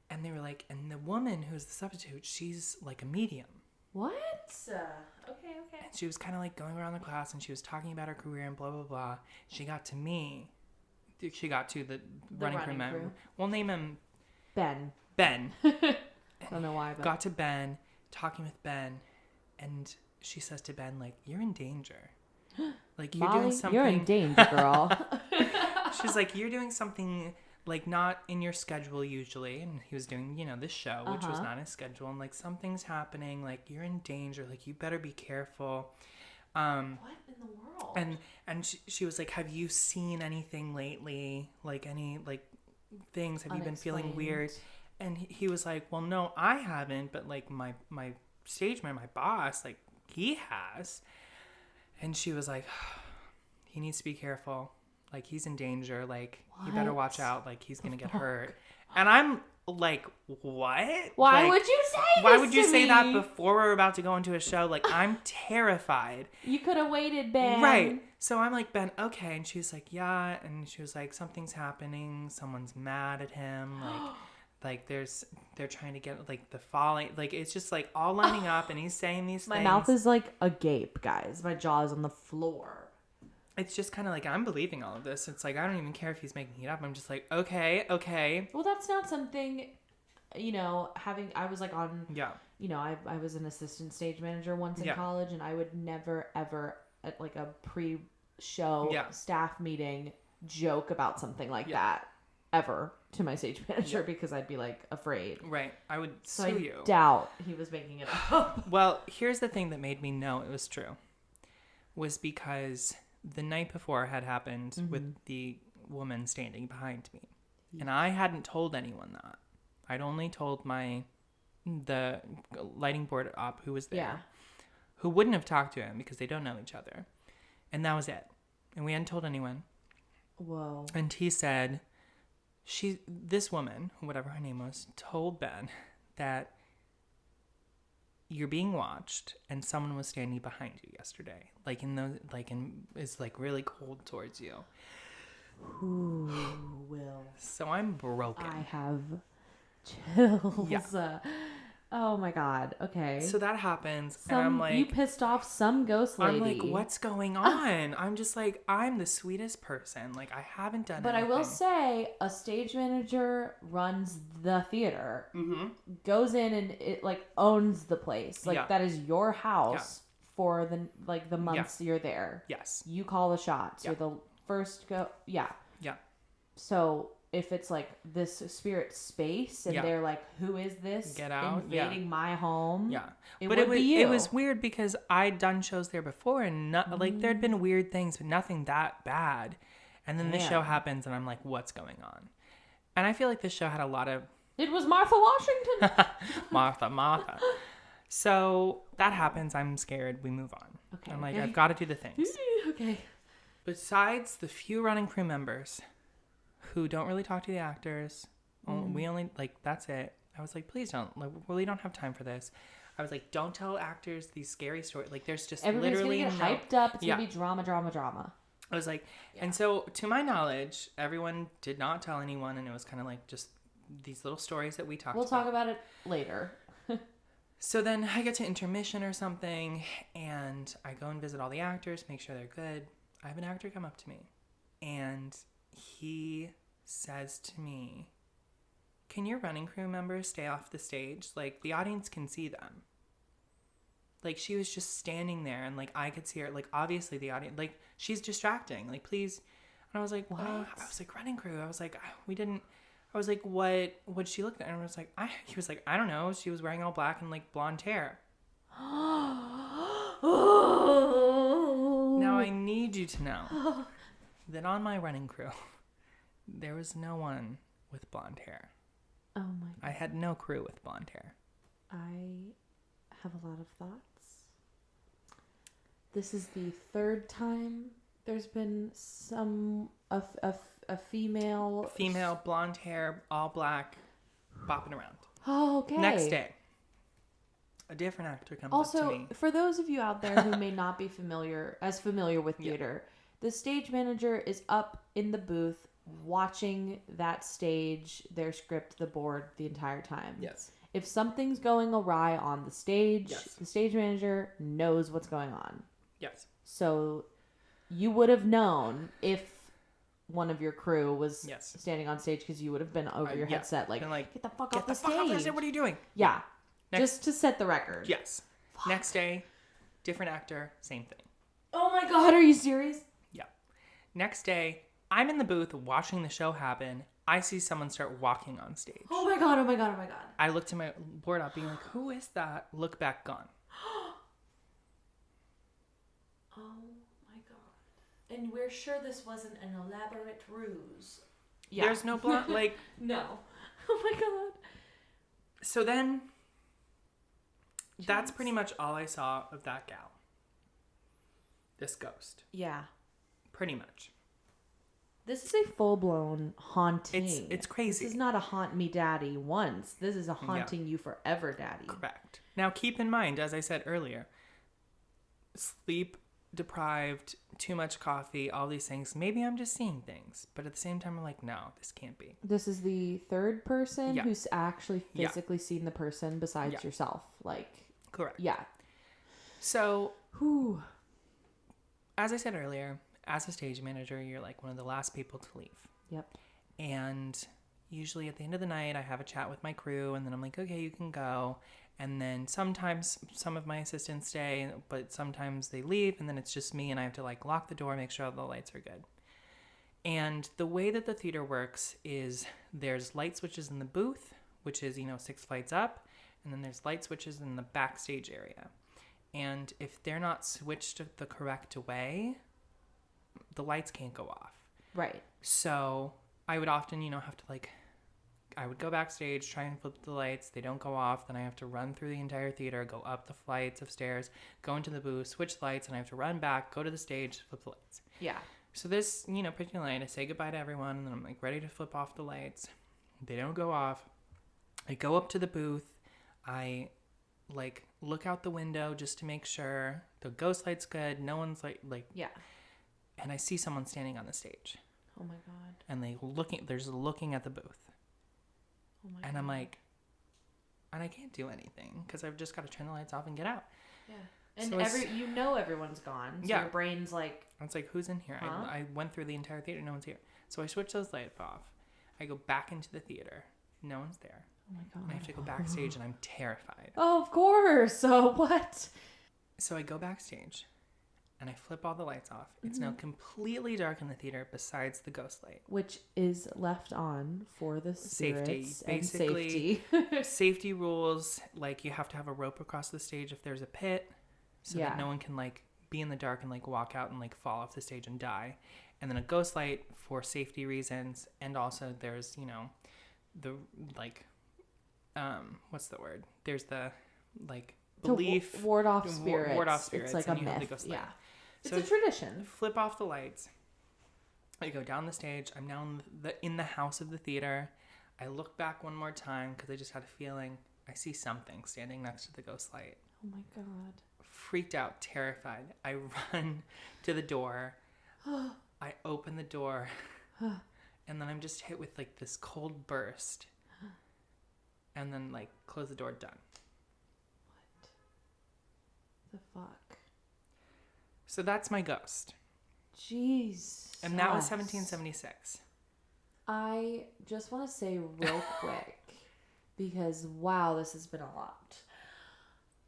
And they were like, and the woman who's the substitute, she's like a medium. What? Okay. And she was kind of like going around the class and she was talking about her career and blah, blah, blah. She got to me. She got to the running crew member. We'll name him Ben. I don't know why, but. Got to Ben, talking with Ben. And she says to Ben, like, you're in danger. Like, you're Molly, doing something. you're in danger, girl. She's like, you're doing something, like, not in your schedule usually. And he was doing, this show, which was not his schedule. And, like, something's happening. Like, you're in danger. Like, you better be careful. What in the world? And she was like, have you seen anything lately? Like, any, like, things? Have you been feeling weird? And he was like, well, no, I haven't. But, like, my stage man, my boss, like, he has. And she was like, he needs to be careful. Like, he's in danger. Like, you better watch out. Like, he's going to get hurt. And I'm like, what? Why like, would you say this Why would you to say me? that before we're about to go into a show? Like, I'm terrified. You could have waited, Ben. Right. So I'm like, Ben, okay. And she was like, yeah. And she was like, something's happening. Someone's mad at him. Like they're trying to get, like, the falling. Like, it's just, like, all lining up. And he's saying these My things. mouth is like agape, guys. My jaw is on the floor. It's just kind of like, I'm believing all of this. It's like, I don't even care if he's making it up. I'm just like, okay. Well, that's not something, I was like on, Yeah. I was an assistant stage manager once in college, and I would never, ever, at like a pre-show staff meeting, joke about something like that ever to my stage manager because I'd be like afraid. Right. I would sue you. I doubt he was making it up. Well, here's the thing that made me know it was true. Was because the night before had happened with the woman standing behind me. And I hadn't told anyone that. I'd only told the lighting board op who was there, who wouldn't have talked to him because they don't know each other. And that was it. And we hadn't told anyone. Whoa. And he said, this woman, whatever her name was, told Ben that you're being watched and someone was standing behind you yesterday. Is like really cold towards you. Who will? So I'm broken. I have chills. Yeah. Oh my God. Okay. So that happens. And I'm like, you pissed off some ghost lady. I'm like, what's going on? I'm just like, I'm the sweetest person. Like, I haven't done But anything. I will say, a stage manager runs the theater, goes in and it like owns the place. Like that is your house for the months you're there. Yes. You call the shots. You're the first go. Yeah. Yeah. So if it's like this spirit space and they're like, who is this? Get out. Invading my home. Yeah. It But would be you. It was weird because I'd done shows there before and like there'd been weird things, but nothing that bad. And then the show happens and I'm like, what's going on? And I feel like this show had a lot of... It was Martha Washington. Martha. So that happens. I'm scared. We move on. Okay. I'm like, I've got to do the things. Okay. Besides the few running crew members who don't really talk to the actors, we only, like, that's it. I was like, please don't. Like, we don't have time for this. I was like, don't tell actors these scary stories. Like, there's just Everybody's literally gonna get hyped up. It's gonna be drama. I was like, and so to my knowledge, everyone did not tell anyone, and it was kind of like just these little stories that we talked about. We'll talk about it later. So then I get to intermission or something, and I go and visit all the actors, make sure they're good. I have an actor come up to me, and he says to me, can your running crew members stay off the stage? Like, the audience can see them. Like, she was just standing there, and, like, I could see her. Like, obviously the audience, like, she's distracting. Like, please. And I was like, what? I was like, running crew. I was like, we didn't. I was like, what'd she look at? And I was like, he was like, I don't know. She was wearing all black and, like, blonde hair. Now I need you to know that on my running crew, there was no one with blonde hair. Oh my God. I had no crew with blonde hair. I have a lot of thoughts. This is the third time there's been a female Blonde hair, all black, bopping around. Oh, okay. Next day, a different actor comes up to me. Also, for those of you out there who may not be familiar with theater, the stage manager is up in the booth watching that stage, their script, the board the entire time. Yes. If something's going awry on the stage, the stage manager knows what's going on. Yes. So you would have known if one of your crew was standing on stage because you would have been over your headset like, get the fuck off the stage. What are you doing? Yeah. Just to set the record. Yes. Fuck. Next day, different actor, same thing. Oh my God, are you serious? Yeah. Next day, I'm in the booth watching the show happen. I see someone start walking on stage. Oh my God, oh my God, oh my God. I look to my board up being like, who is that? Look back, gone. Oh my God. And we're sure this wasn't an elaborate ruse. Yeah. There's no blonde, like... No. Oh my God. So then, that's pretty much all I saw of that gal. This ghost. Yeah. Pretty much. This is a full-blown haunting. It's crazy. This is not a haunt me daddy once. This is a haunting you forever daddy. Correct. Now keep in mind, as I said earlier, sleep deprived, too much coffee, all these things. Maybe I'm just seeing things. But at the same time, I'm like, no, this can't be. This is the third person who's actually physically seen the person besides yourself. Like, correct. Yeah. So, as I said earlier, as a stage manager, you're like one of the last people to leave. Yep. And usually at the end of the night, I have a chat with my crew, and then I'm like, okay, you can go. And then sometimes some of my assistants stay, but sometimes they leave, and then it's just me, and I have to like lock the door, make sure all the lights are good. And the way that the theater works is there's light switches in the booth, which is, 6 flights up, and then there's light switches in the backstage area. And if they're not switched the correct way, the lights can't go off. Right. So I would often, have to I would go backstage, try and flip the lights. They don't go off. Then I have to run through the entire theater, go up the flights of stairs, go into the booth, switch lights, and I have to run back, go to the stage, flip the lights. Yeah. So this, particular night, I say goodbye to everyone, and then I'm ready to flip off the lights. They don't go off. I go up to the booth. I look out the window just to make sure the ghost light's good. No one's yeah. And I see someone standing on the stage. Oh my God. And they're just looking at the booth. Oh my and God. I'm like, and I can't do anything because I've just got to turn the lights off and get out. Yeah. And so everyone's gone. So your brain's like, it's like, who's in here? Huh? I went through the entire theater. No one's here. So I switch those lights off. I go back into the theater. No one's there. oh my God. And I have to go backstage and I'm terrified. Oh, of course. So what? So I go backstage and I flip all the lights off. It's now completely dark in the theater besides the ghost light. Which is left on for the spirits Safety. Basically, and safety. Safety rules, you have to have a rope across the stage if there's a pit so that no one can be in the dark and walk out and fall off the stage and die. And then a ghost light for safety reasons. And also there's, the what's the word? There's the belief. To ward off spirits. Ward off spirits. It's like and a you have myth. the ghost light. Yeah. So it's a tradition. Flip off the lights. I go down the stage. I'm now in the house of the theater. I look back one more time because I just had a feeling. I see something standing next to the ghost light. Oh my God. Freaked out, terrified. I run to the door. I open the door. And then I'm just hit with this cold burst. And then close the door, done. What the fuck? So that's my ghost. Jeez. And that was 1776. I just want to say real quick, because wow, this has been a lot.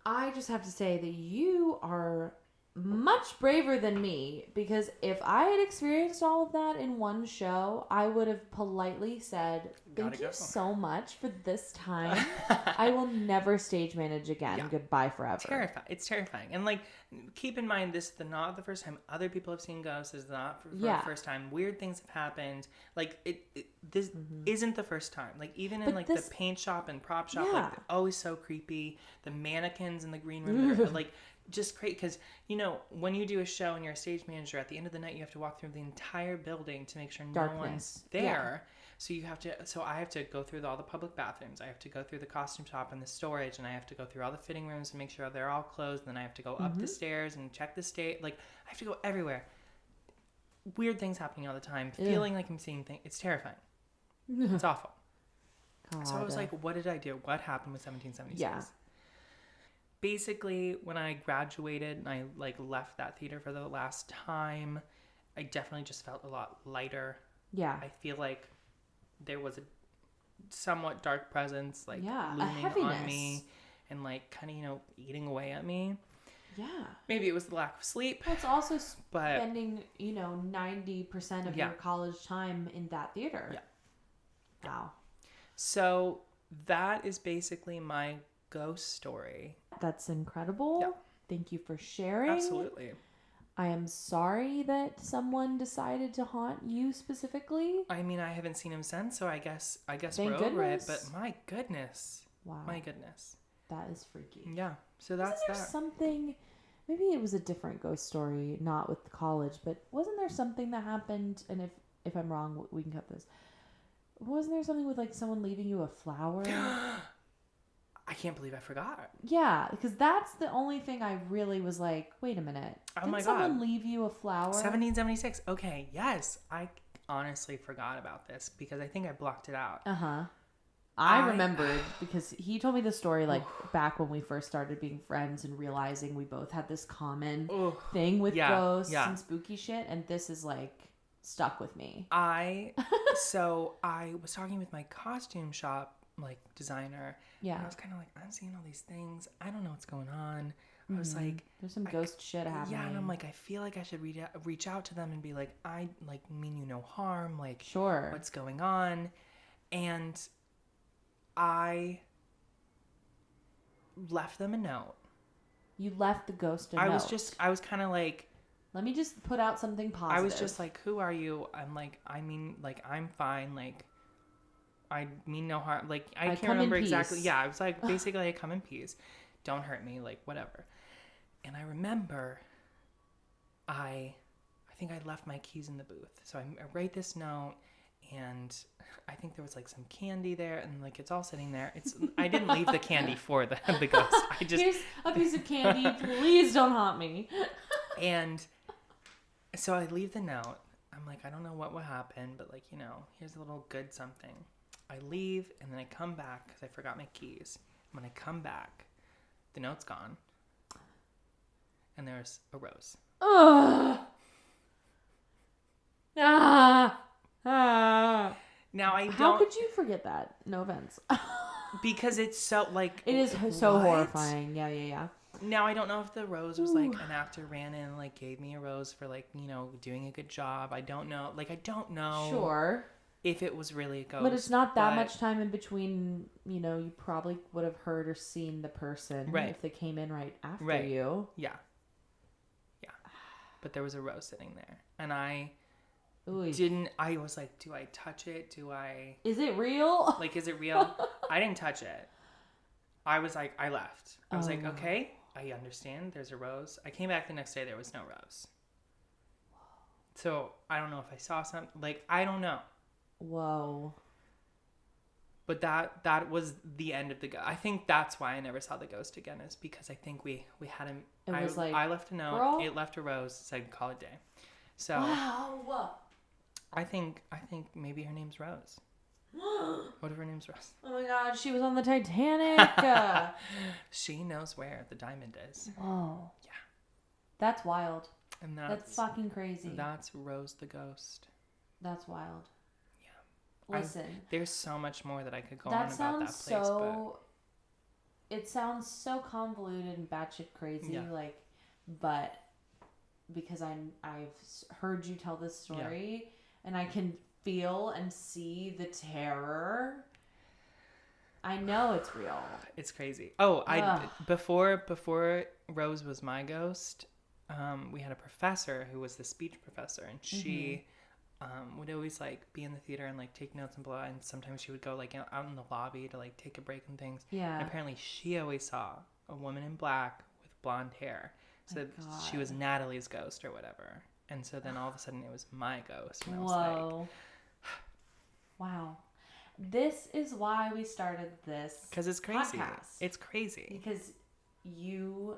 I just have to say that you are much braver than me, because if I had experienced all of that in one show, I would have politely said, thank you so much for this time. I will never stage manage again. Yeah. Goodbye forever. It's terrifying. And keep in mind, this is not the first time other people have seen ghosts. This is not for the first time. Weird things have happened. This isn't the first time. Even in the paint shop and prop shop, always so creepy. The mannequins in the green room that are just great, because when you do a show and you're a stage manager, at the end of the night you have to walk through the entire building to make sure no one's there. So I have to go through all the public bathrooms. I have to go through the costume shop and the storage, and I have to go through all the fitting rooms and make sure they're all closed. And then I have to go up the stairs and check the stage. I have to go everywhere. Weird things happening all the time. Feeling like I'm seeing things. It's terrifying. It's awful. God. So I was like, what did I do? What happened with 1776? Yeah. Basically, when I graduated and I left that theater for the last time, I definitely just felt a lot lighter. Yeah. I feel like there was a somewhat dark presence looming on me and kind of eating away at me. Yeah. Maybe it was the lack of sleep. Well, it's also spending, 90% of your college time in that theater. Yeah. Wow. So that is basically my ghost story. That's incredible. Yeah. Thank you for sharing. Absolutely. I am sorry that someone decided to haunt you specifically. I mean, I haven't seen him since, so I guess Thank we're over it. goodness. But my goodness. Wow. My goodness. That is freaky. Yeah. So that's Wasn't there something? Maybe it was a different ghost story, not with college, but wasn't there something that happened? And if I'm wrong, we can cut this. Wasn't there something with like someone leaving you a flower? I can't believe I forgot. Yeah, because that's the only thing I really was like, wait a minute. Oh my God. Did someone leave you a flower? 1776. Okay, yes. I honestly forgot about this because I think I blocked it out. Uh-huh. I remembered because he told me the story like back when we first started being friends and realizing we both had this common thing with ghosts and spooky shit, and this is like stuck with me. So I was talking with my costume shop like designer. Yeah. And I was kind of like, I'm seeing all these things. I don't know what's going on. I was like, there's some ghost shit happening. Yeah, and I'm like, I feel like I should reach out to them and be like, I like mean you no harm. Like, sure, what's going on? And I left them a note. You left the ghost a note. I was kind of like, let me just put out something positive. I was just like, who are you? I'm like, I mean, like, I'm fine. Like, I mean no harm. Like, I can't remember exactly. Yeah, I was like, basically, I come in peace. Don't hurt me. Like, whatever. And I remember I think I left my keys in the booth. So I write this note. And I think there was like some candy there, and like it's all sitting there. I didn't leave the candy for the ghost. Here's a piece of candy. Please don't haunt me. And so I leave the note. I'm like, I don't know what will happen, but like, here's a little good something. I leave, and then I come back because I forgot my keys. When I come back, the note's gone, and there's a rose. Ugh. Now I don't. How could you forget that? No offense. Because it's so like it is so horrifying. Yeah. Now I don't know if the rose was like an actor ran in and like gave me a rose for like doing a good job. I don't know. Like I don't know. Sure. If it was really a ghost. But it's not that much time in between. You probably would have heard or seen the person if they came in right after you. Yeah. But there was a rose sitting there, and I was like, do I touch it? Is it real? Like, is it real? I didn't touch it. I was like, I left. I was like, okay, I understand. There's a rose. I came back the next day. There was no rose. So I don't know if I saw something. Like, I don't know. Whoa. But that was the end of the ghost. I think that's why I never saw the ghost again, is because I think we had him. I left a note. Girl? It left a rose. Said call it day. So wow. I think maybe her name's Rose. What if her name's Rose? Oh my God, she was on the Titanic. She knows where the diamond is. Oh. Yeah. That's wild. And that's fucking crazy. That's Rose the ghost. That's wild. Yeah. Listen. There's so much more that I could go on about that place. It sounds so convoluted and batshit crazy, but because I've heard you tell this story, and I can feel and see the terror. I know it's real. It's crazy. Before Rose was my ghost, we had a professor who was the speech professor, and she would always like be in the theater and like take notes and blah, and sometimes she would go like out in the lobby to like take a break and things. Yeah. And apparently she always saw a woman in black with blonde hair. So she was Natalie's ghost or whatever. And so then all of a sudden it was my ghost. And I was like, wow. This is why we started this because it's crazy. Podcast. It's crazy. Because you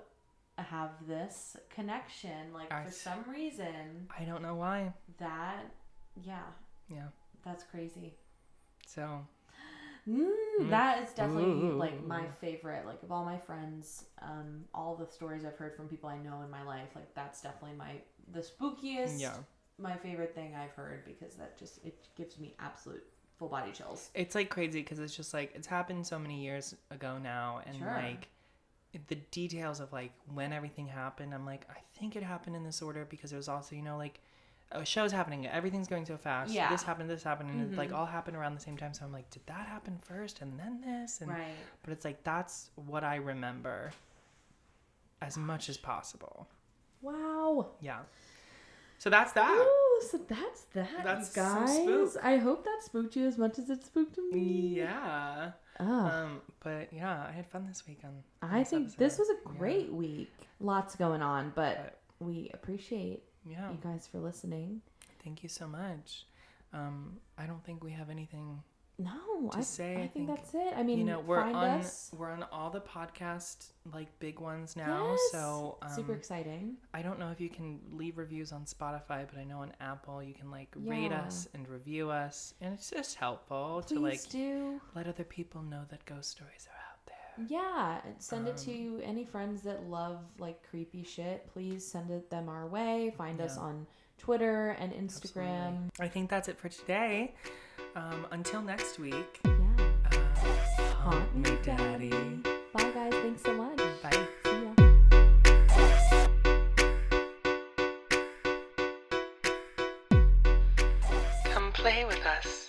have this connection, for some reason. I don't know why. Yeah. That's crazy. So. That is definitely like my favorite, like of all my friends, all the stories I've heard from people I know in my life, like that's definitely the spookiest, my favorite thing I've heard, because it gives me absolute full body chills. It's like crazy because it's just like it's happened so many years ago now, and like the details of like when everything happened, I'm like, I think it happened in this order because it was also, you know, like a show's happening, everything's going so fast. Yeah. This happened, and it like all happened around the same time. So I'm like, did that happen first and then this? And, right. But it's like, that's what I remember as much as possible. Wow. Yeah. So that's that. Ooh, so that's that, That's you some guys. spook. I hope that spooked you as much as it spooked me. Yeah. Oh. But yeah, I had fun this week on I think episode. this was a great week. Lots going on, but we appreciate you guys for listening. Thank you so much. I don't think we have anything to say. I think that's it. I mean, you know, we're find us. We're on all the podcast like big ones now. Yes. So super exciting. I don't know if you can leave reviews on Spotify, but I know on Apple you can like rate us and review us, and it's just helpful to like let other people know that ghost stories are out there. Yeah, send it to any friends that love like creepy shit. Please send them our way. Find us on Twitter and Instagram. Absolutely. I think that's it for today. Until next week. Yeah. Haunt me, Daddy. Bye, guys. Thanks so much. Bye. See ya. Come play with us.